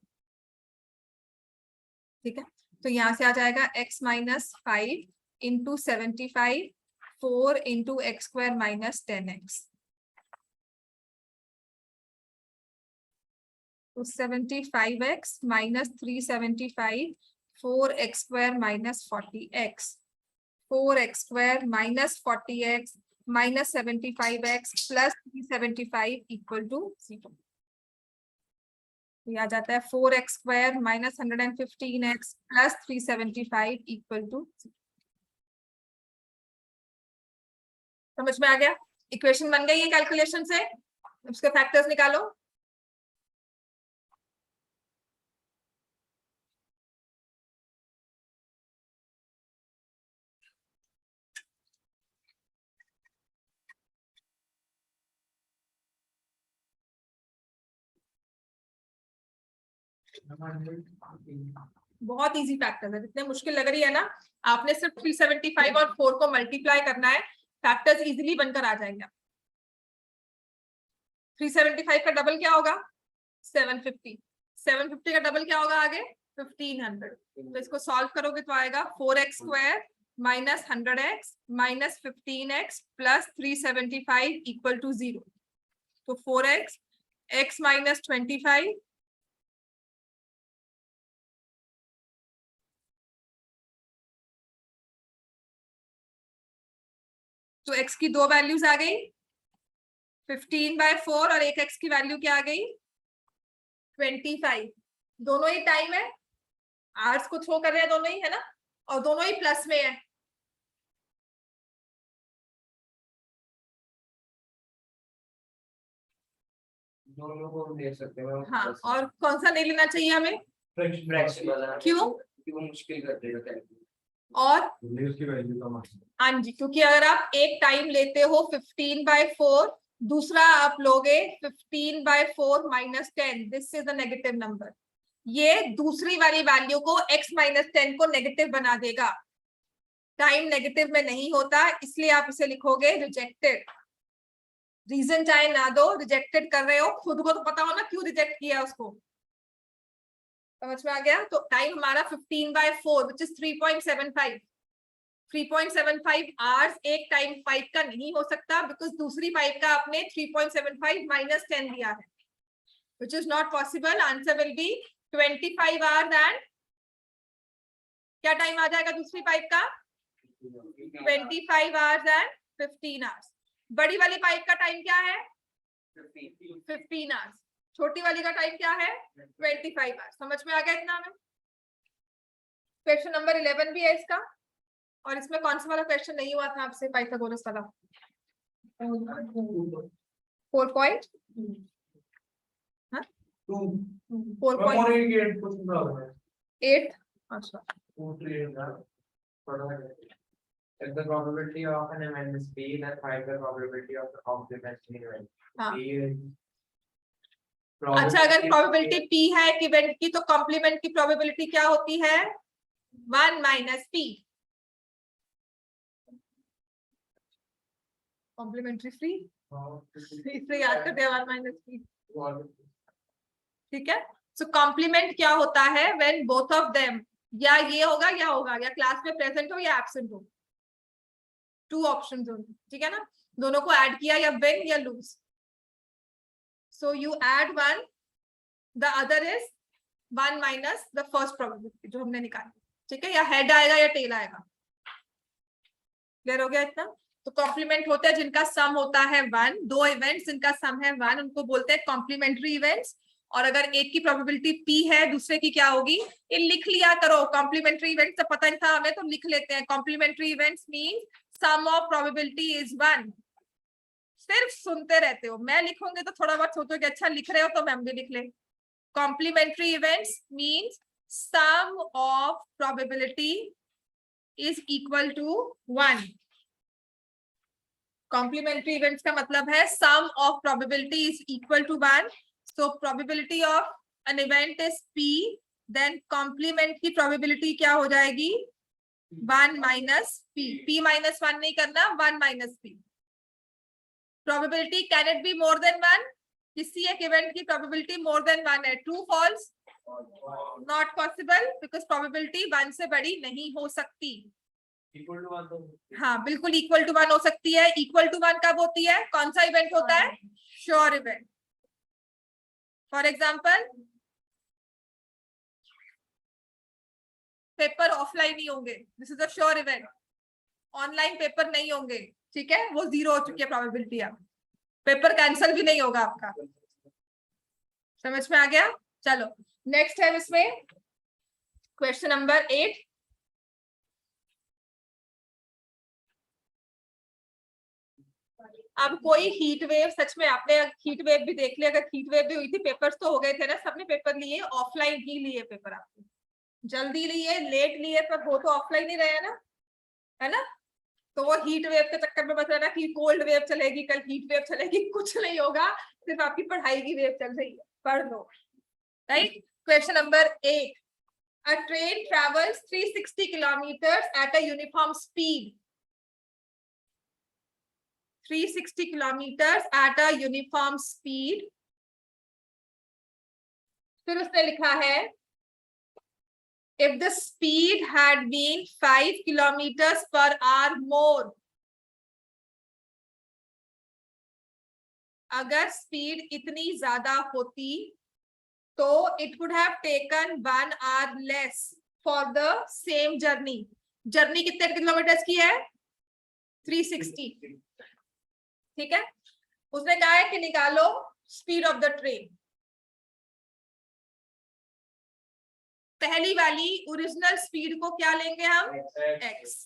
ठीक है। तो यहाँ से आ जाएगा x minus 5 into 75, 4 into x square minus 10x, तो 75x minus 375, 4x square minus 40x, 4x square minus 40x minus 75x plus 375 equal to 0। आ जाता है 4x square minus 115x plus 375 equal to 0। समझ में आ गया? इक्वेशन बन गई है कैलकुलेशन से, उसके फैक्टर्स निकालो। बहुत इजी फैक्टर्स है, जितने मुश्किल लग रही है ना, आपने सिर्फ 375 और 4 को मल्टीप्लाई करना है, फैक्टर्स इजीली बनकर आ जाएंगे। 375 का डबल क्या होगा, 750, 750 का डबल क्या होगा आगे, 1500। तो इसको सॉल्व करोगे तो आएगा 4x square minus 100x minus 15x plus 375 equal to 0। तो 4x, x माइनस 25, तो x की 2 वैल्यूज आ गई, 15/4, और एक x की वैल्यू क्या आ गई, 25। दोनों ही टाइम है, आवर्स को थ्रो कर रहे हैं दोनों ही, है ना, और दोनों ही प्लस में है। दोनों को ले सकते हैं। हाँ, और कौन सा नहीं लेना चाहिए हमें, फ्रैक्शन वाला, क्यों, क्योंकि वो मुश्किल कर देगा कैलकुलेट। और उसकी वैल्यू कम आती है। हाँ जी, क्योंकि अगर आप एक टाइम लेते हो 15/4, दूसरा आप लोगे 15/4 minus 10, this is a negative number, ये दूसरी वाली वैल्यू को x माइनस 10 को नेगेटिव बना देगा। टाइम नेगेटिव में नहीं होता, इसलिए आप इसे लिखोगे रिजेक्टेड। रीजन चाहे ना दो, रिजेक्टेड कर रहे हो, खुद को तो पता हो ना क्यों रिजेक्ट किया उसको। समझ में आ गया? तो टाइम हमारा 15/4 विच इज 3.75। 3.75 आवर्स एक टाइम पाइप का नहीं हो सकता, बिकॉज दूसरी पाइप का आपने 3.75 माइनस 10 दिया है, which is not possible. Answer will be 25 hours and क्या टाइम आ जाएगा दूसरी पाइप का? 25 आवर्स एंड 15 आवर्स। बड़ी वाली पाइप का टाइम क्या है? 15 आवर्स। छोटी वाली का टाइम क्या है? 25 आवर्स। समझ में आ गया इतना में? क्वेश्चन नंबर 11 भी है इसका, और इसमें कौन सा वाला क्वेश्चन नहीं हुआ था आपसे? पाइथागोरस वाला 4 पॉइंट 4.8। अच्छा, If the probability of an event is P, then find the probability of the complementary event. हाँ। P is अच्छा, अगर प्रोबेबिलिटी P है एक इवेंट की, तो कॉम्प्लीमेंट की प्रोबेबिलिटी क्या होती है? 1 माइनस P। कॉम्प्लीमेंट्री फ्री, इसलिए याद करते हैं 1 माइनस P। ठीक है। सो कॉम्प्लीमेंट क्या होता है? व्हेन बोथ ऑफ देम, या ये होगा या क्लास में प्रेजेंट हो या एब्सेंट हो, 2 ऑप्शंस होंगे। ठीक है ना? दोनों को ऐड किया, या विन या lose. So you add 1, the other is 1 minus the first probability जो हमने निकाली। ठीक है? या हेड आएगा या टेल आएगा। क्लियर हो गया इतना? तो कॉम्प्लीमेंट होते हैं जिनका सम होता है 1। 2 इवेंट्स जिनका सम है 1 उनको बोलते हैं कॉम्प्लीमेंट्री इवेंट्स। और अगर एक की प्रोबेबिलिटी P है, दूसरे की क्या होगी? ये लिख लिया करो। कॉम्प्लीमेंट्री इवेंट्स तो पता नहीं था हमें, तो लिख लेते हैं। Complementary events mean sum of probability is 1। सिर्फ सुनते रहते हो, मैं लिखूंगी तो थोड़ा बहुत सोचो कि अच्छा लिख रहे हो, तो मैम भी लिख ले। Complementary events means sum of probability is equal to 1। Complementary events का मतलब है sum of probability is equal to 1। So probability of an event is P, then complement की प्रोबेबिलिटी क्या हो जाएगी? 1 माइनस P। P माइनस 1 नहीं करना, 1 minus P। Probability can it be more than 1? किसी एक इवेंट की प्रोबेबिलिटी मोर देन 1 है, true false? Not possible, because probability 1 से बड़ी नहीं हो सकती। equal to 1 तो हाँ, बिल्कुल इक्वल टू 1 हो सकती है। इक्वल टू 1 कब होती है? कौन सा इवेंट होता है? Sure event. For example, paper offline ही होंगे, this is a sure event. Online paper नहीं होंगे, ठीक है? वो 0 हो चुकी है प्रोबेबिलिटी। अब पेपर कैंसिल भी नहीं होगा आपका। समझ में आ गया? चलो नेक्स्ट है इसमें क्वेश्चन नंबर 8। अब कोई हीट वेव, सच में आपने हीट वेव भी देख लिया। अगर हीट वेव भी हुई थी, पेपर्स तो हो गए थे ना, सबने पेपर लिए, ऑफलाइन ही लिए पेपर। आपने जल्दी लिए, लेट लिए, पर हो तो ऑफलाइन ही रहे ना, है ना? तो वो हीट वेव के चक्कर में बता रहा कि कोल्ड वेव चलेगी, कल हीट वेव चलेगी, कुछ नहीं होगा। सिर्फ आपकी पढ़ाई की वेव चल रही है, पढ़ लो। Right? Question number 8। A train travels 360 kilometers at a uniform speed. 360 kilometers at a uniform speed. फिर उसने लिखा है if the speed had been 5 kilometers per hour more. अगर स्पीड इतनी ज्यादा होती तो it would have taken 1 hour less for the same journey. Journey कितने किलोमीटर की है? 360। ठीक है? उसने कहा है कि निकालो स्पीड ऑफ द ट्रेन। पहली वाली ओरिजिनल स्पीड को क्या लेंगे हम? x।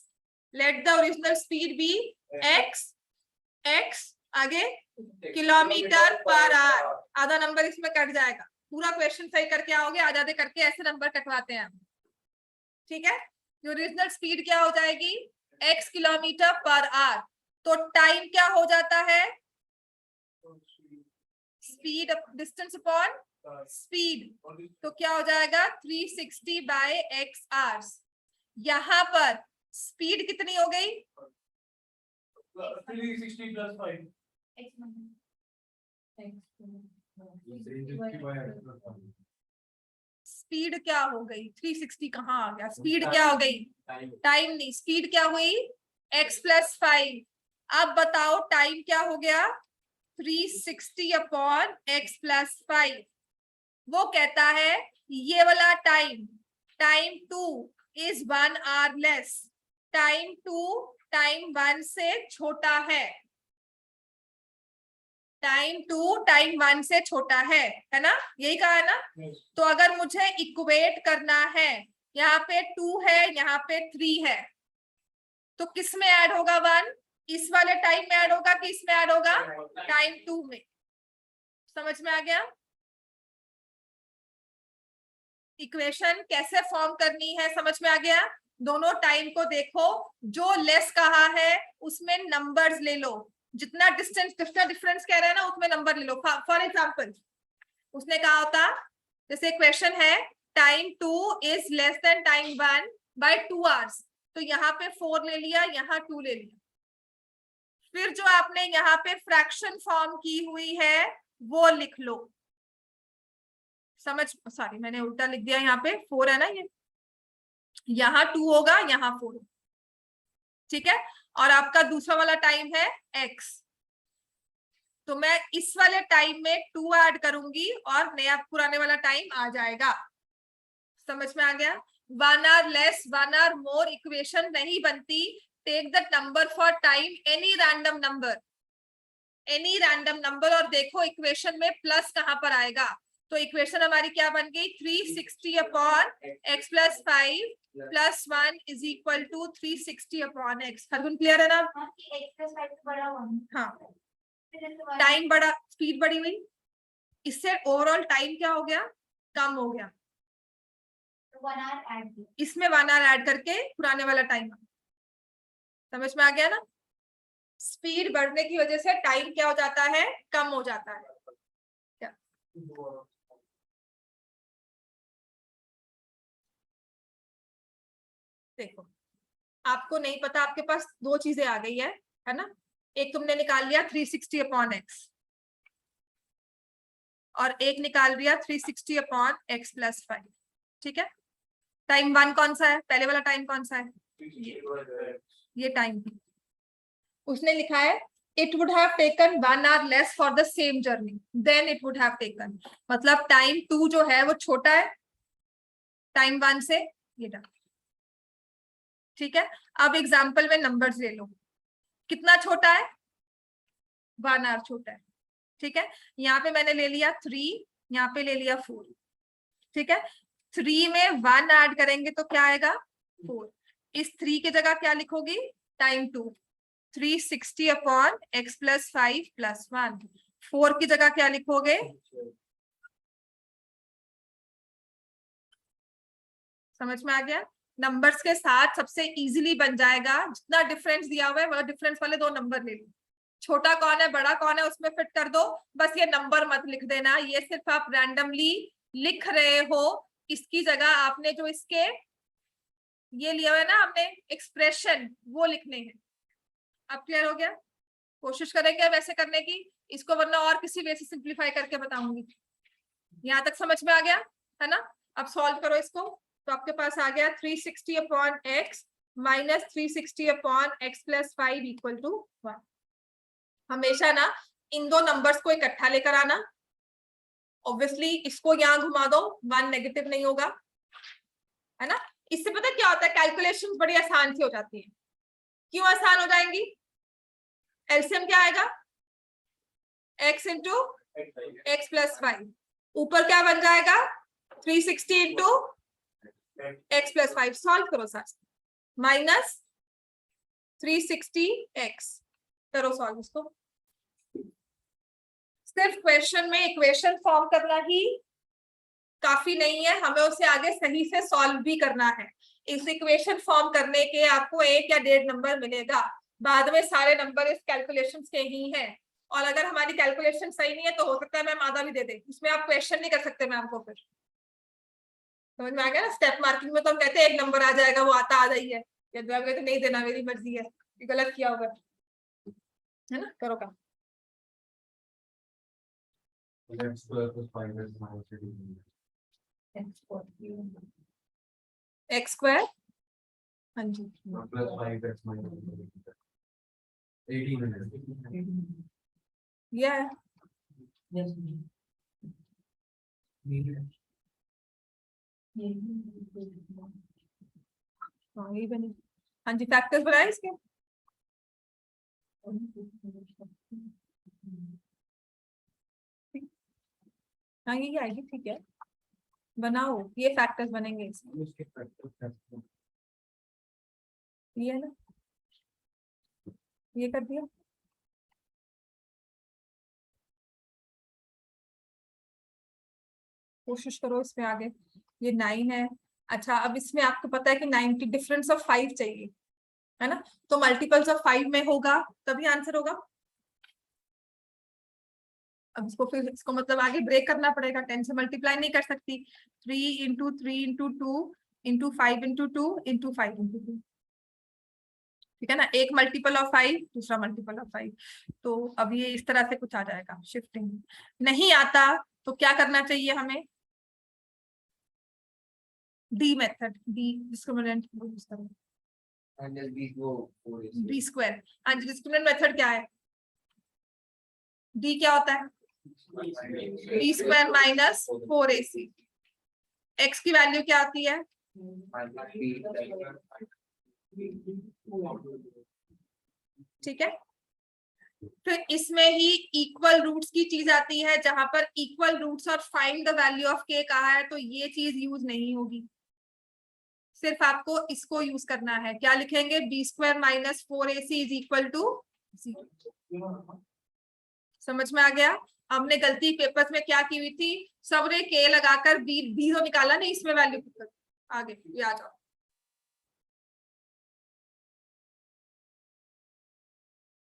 Let the original speed be x आगे किलोमीटर पर आवर। आधा नंबर इसमें कट जाएगा। पूरा क्वेश्चन सही करके आओगे, आधे करके ऐसे नंबर कटवाते हैं हम। ठीक है? ओरिजिनल स्पीड क्या हो जाएगी? x kilometre per our. तो टाइम क्या हो जाता है? Speed distance upon speed. तो क्या हो जाएगा? 360 बाय x आवर्स। यहाँ पर स्पीड कितनी हो गई? 360 plus 5. स्पीड क्या हो गई? 360 कहाँ आ गया? स्पीड क्या हो गई? टाइम नहीं, स्पीड क्या हुई? x plus 5। अब बताओ टाइम क्या हो गया? 360 अपॉन x प्लस 5। वो कहता है ये वाला time, time 2 is 1 hour less, time 2 time 1 से छोटा है, टाइम 2 टाइम 1 से छोटा है ना? यही कहा है ना? तो अगर मुझे इक्वेट करना है, यहाँ पे 2 है, यहाँ पे 3 है, तो किस में ऐड होगा 1? इस वाले टाइम में ऐड होगा कि इसमें ऐड होगा? टाइम 2 में। समझ में आ गया? इक्वेशन कैसे फॉर्म करनी है समझ में आ गया? दोनों टाइम को देखो, जो लेस कहा है उसमें नंबर्स ले लो, जितना डिस्टेंस जितना डिफरेंस कह रहे हैं ना उसमें नंबर ले लो। फॉर एग्जांपल उसने कहा होता, जैसे क्वेश्चन है time 2 is less than time 1 by 2 hours, तो यहाँ पे 4 ले लिया, यहाँ 2 ले लिया। फिर जो आपने यहाँ पे फ्रैक्शन फॉर्म की हुई है वो लिख लो। समझ, सॉरी मैंने उल्टा लिख दिया, यहाँ पे 4 है ना, ये यहाँ 2 होगा, यहाँ 4, ठीक है। और आपका दूसरा वाला टाइम है x, तो मैं इस वाले टाइम में 2 ऐड करूंगी और नया पुराने वाला टाइम आ जाएगा। समझ में आ गया? 1 hour less 1 hour more equation नहीं बनती। Take the number for time, any random number, any random number, और देखो इक्वेशन में प्लस कहां पर आएगा। तो इक्वेशन हमारी क्या बन गई? 360 upon x plus 5 plus 1 is equal to 360 upon x। हर क्लियर है ना? हाँ, टाइम बढ़ा, स्पीड बढ़ी हुई, इससे ओवरऑल टाइम क्या हो गया? कम हो गया। 1 आवर ऐड, इसमें 1 आवर ऐड करके पुराने वाला टाइम। समझ में आ गया ना? स्पीड बढ़ने की वजह से टाइम क्या हो जाता है? कम हो जाता है। क्या? देखो आपको नहीं पता, आपके पास दो चीजें आ गई है ना? एक तुमने निकाल लिया 360 अपॉन एक्स, और एक निकाल लिया 360 अपॉन एक्स प्लस 5, ठीक है। टाइम 1 कौन सा है? पहले वाला टाइम कौन सा है? ये टाइम उसने लिखा है it would have taken 1 hour less for the same journey then it would have taken, मतलब टाइम 2 जो है वो छोटा है टाइम 1 से, ये डाल, ठीक है। अब एग्जांपल में नंबर्स ले लो, कितना छोटा है? 1 आवर छोटा है, ठीक है। यहाँ पे मैंने ले लिया 3, यहाँ पे ले लिया 4, ठीक है। 3 में 1 ऐड करेंगे तो क्या आएगा? 4। इस 3 की जगह क्या लिखोगी? Time 2, 360 upon x plus 5 plus 1। 4 की जगह क्या लिखोगे? समझ में आ गया? नंबर्स के साथ सबसे इजीली बन जाएगा, जितना डिफरेंस दिया हुआ है वो डिफरेंस वाले दो नंबर ले लो, छोटा कौन है बड़ा कौन है उसमें फिट कर दो, बस ये नंबर मत लिख देना, ये सिर्फ आप रैंडमली लिख रहे हो। इसकी जगह आपने जो इसके ये लिया हुआ है ना आपने एक्सप्रेशन, वो लिखने हैं। अब क्लियर हो गया? कोशिश करेंगे वैसे करने की इसको, वरना और किसी वे से सिंप्लीफाई करके बताऊंगी। यहाँ तक समझ में आ गया है ना? अब सॉल्व करो इसको, तो आपके पास आ गया 360 upon x minus 360 upon x plus 5 equal to 1। हमेशा ना इन दो नंबर्स को इकट्ठा लेकर आना। ऑब्वियसली इसको यहाँ घुमा दो, 1 नेगेटिव नहीं होगा, है ना? इससे पता क्या होता है? कैलकुलेशंस बड़ी आसान सी हो जाती है। क्यों आसान हो जाएंगी? एलसीएम क्या आएगा? x इंटू एक्स प्लस 5, ऊपर क्या बन जाएगा? 360 इंटू एक्स प्लस 5। सॉल्व करो सर, माइनस 360x, करो सॉल्व इसको। सिर्फ क्वेश्चन में इक्वेशन फॉर्म करना ही काफी नहीं है, हमें उसे आगे सही से सॉल्व भी करना है। इस इक्वेशन फॉर्म करने के आपको 1 या 1.5 नंबर मिलेगा, बाद में सारे नंबर इस कैलकुलेशंस के ही हैं। और अगर हमारी कैलकुलेशन सही नहीं है तो हो सकता है मैम आधा भी दे दे, इसमें आप क्वेश्चन नहीं कर सकते मैम को। फिर समझ में आ गया ना? स्टेप मार्किंग में तो हम कहते हैं 1 नंबर आ जाएगा, वो आता आधा ही है, या जवाब कहते नहीं देना मेरी मर्जी है, गलत किया होगा, है ना? करो काम। X square plus 5x minus 18. X square, हाँ जी, Plus 5x minus 18. ये है, हाँ यही बने। हाँ जी, फैक्टर्स बनाए इसके। हाँ यही आएगी, ठीक है, बनाओ, ये फैक्टर्स बनेंगे इसमें, उसके factors ये है ना, ये कर दिया। कोशिश करो इसमें आगे, ये 9 है। अच्छा, अब इसमें आपको पता है कि 90 डिफरेंस ऑफ 5 चाहिए, है ना, तो मल्टीपल्स ऑफ 5 में होगा तभी आंसर होगा। अब इसको फिर इसको मतलब आगे ब्रेक करना पड़ेगा, 10 से मल्टीप्लाई नहीं कर सकती। 3 into 3 into 2 into 5 into 2 into 5 into 2, ठीक है ना, एक मल्टीपल ऑफ 5, दूसरा मल्टीपल ऑफ 5। तो अब ये इस तरह से कुछ आ जाएगा, शिफ्टिंग नहीं आता तो क्या करना चाहिए हमें, D method, D discriminant use करो, and just these go 4 is D square. हाँ जी, डिस्क्रिमिनेंट मेथड क्या है, डी क्या होता है, D square minus 4ac। X की वैल्यू क्या आती है, ठीक है। फिर इसमें ही इक्वल रूट्स की चीज आती है, जहां पर इक्वल रूट्स और फाइंड द वैल्यू ऑफ के कहा है, तो ये चीज यूज नहीं होगी, सिर्फ आपको इसको यूज करना है। क्या लिखेंगे, b square minus 4ac is equal to 0। समझ में आ गया। हमने गलती पेपर्स में क्या की हुई थी, सबने के लगाकर बी तो निकाला नहीं, इसमें वैल्यू आगे ये आ जाओ।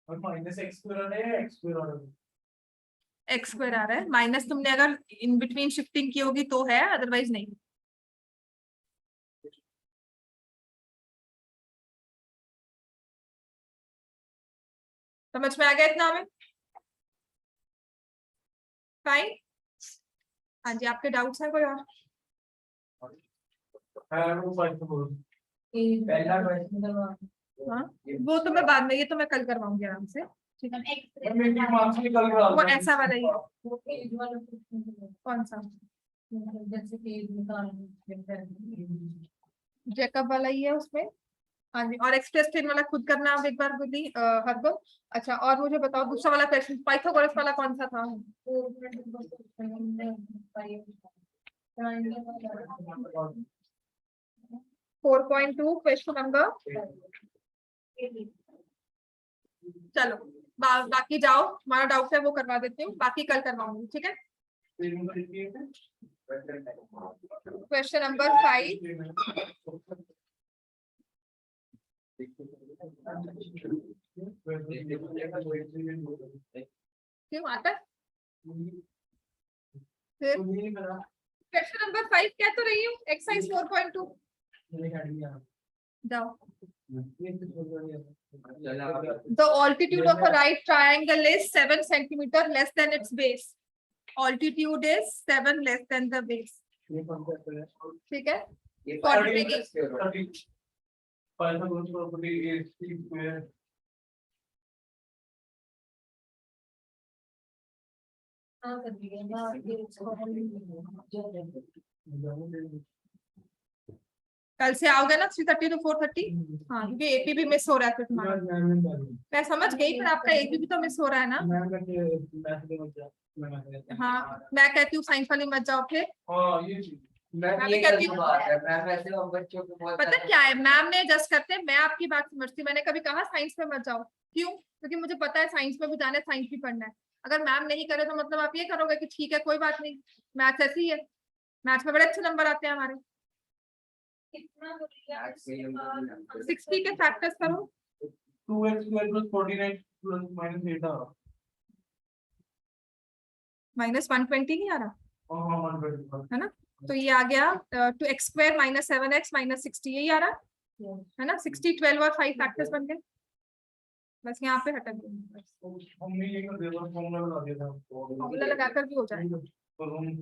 और माइनस एक्स स्क्वायर है, एक्स स्क्वायर आ रहा है। एक्स स्क्वायर आ रहा है, माइनस तुमने अगर इन बिटवीन शिफ्टिंग की होगी तो है, अदरवाइज नहीं। समझ में आ गया इतना हमें, फाइन। हाँ जी, आपके डाउट्स हैं कोई और? वो फाइव तो बोलो। पहला क्वेश्चन हाँ, वो तो मैं बाद में, ये तो मैं कल करवाऊंगी आराम से, ठीक है। और मेरी मार्क्स निकल रहा वो ऐसा वाला ही है, कौन सा, जैकब वाला ही है उसमें। हाँ जी, और एक्सप्रेस ट्रेन वाला खुद करना आप एक बार बुद्धि हरबल। अच्छा, और मुझे बताओ दूसरा वाला क्वेश्चन पाइथागोरस वाला कौन सा था, 4.2 क्वेश्चन नंबर। चलो बाकी जाओ, हमारा डाउट है वो करवा देती हूँ, बाकी कल करवाऊंगी, ठीक है। क्वेश्चन नंबर 5, क्यों आता है? फिर क्वेश्चन नंबर 5 कह तो रही हूँ, एक्सरसाइज 4.2 जाओ। The altitude of a right triangle is 7 centimeter less than its base. Altitude is 7 less than the base. ठीक है, Pythagoras property is c square कल से आओगे ना 3:30 to 4:30। हाँ, क्योंकि एपी भी मिस हो रहा है फिर तुम्हारा, मैं समझ गई, पर आपका एपी भी तो मिस हो रहा है ना। हाँ, मैं कहती हूँ साइंस वाली मत जाओ फिर। मैं भी कहती हूँ, मैं वैसे हम बच्चों को बहुत पता क्या है, मैम ने एडजस्ट करते हैं, मैं आपकी बात समझती, मैंने कभी कहा साइंस में मत जाओ, क्यों, क्योंकि मुझे पता है साइंस में भी जाना है, साइंस भी पढ़ना है। अगर मैम नहीं करे तो मतलब आप ये करोगे कि ठीक है कोई बात नहीं, मैथ्स ऐसी ही है, मैथ्स में बड़े अच्छे नंबर आते हैं हमारे। 60 के फैक्टर्स करो, 2x square plus 49 plus minus 8 आ रहा -120 नहीं आ रहा, हाँ 120 है ना, तो ये आ गया 2x square minus 7x minus 60, यही आ रहा है ना। 60, 12 और 5 फैक्टर्स बन गए, बस यहाँ पे हटा दिया, हमने ये कर दिया था, फॉर्मूला लगा दिया था फॉर्मूला लगाकर भी हो जाएगा। पर हम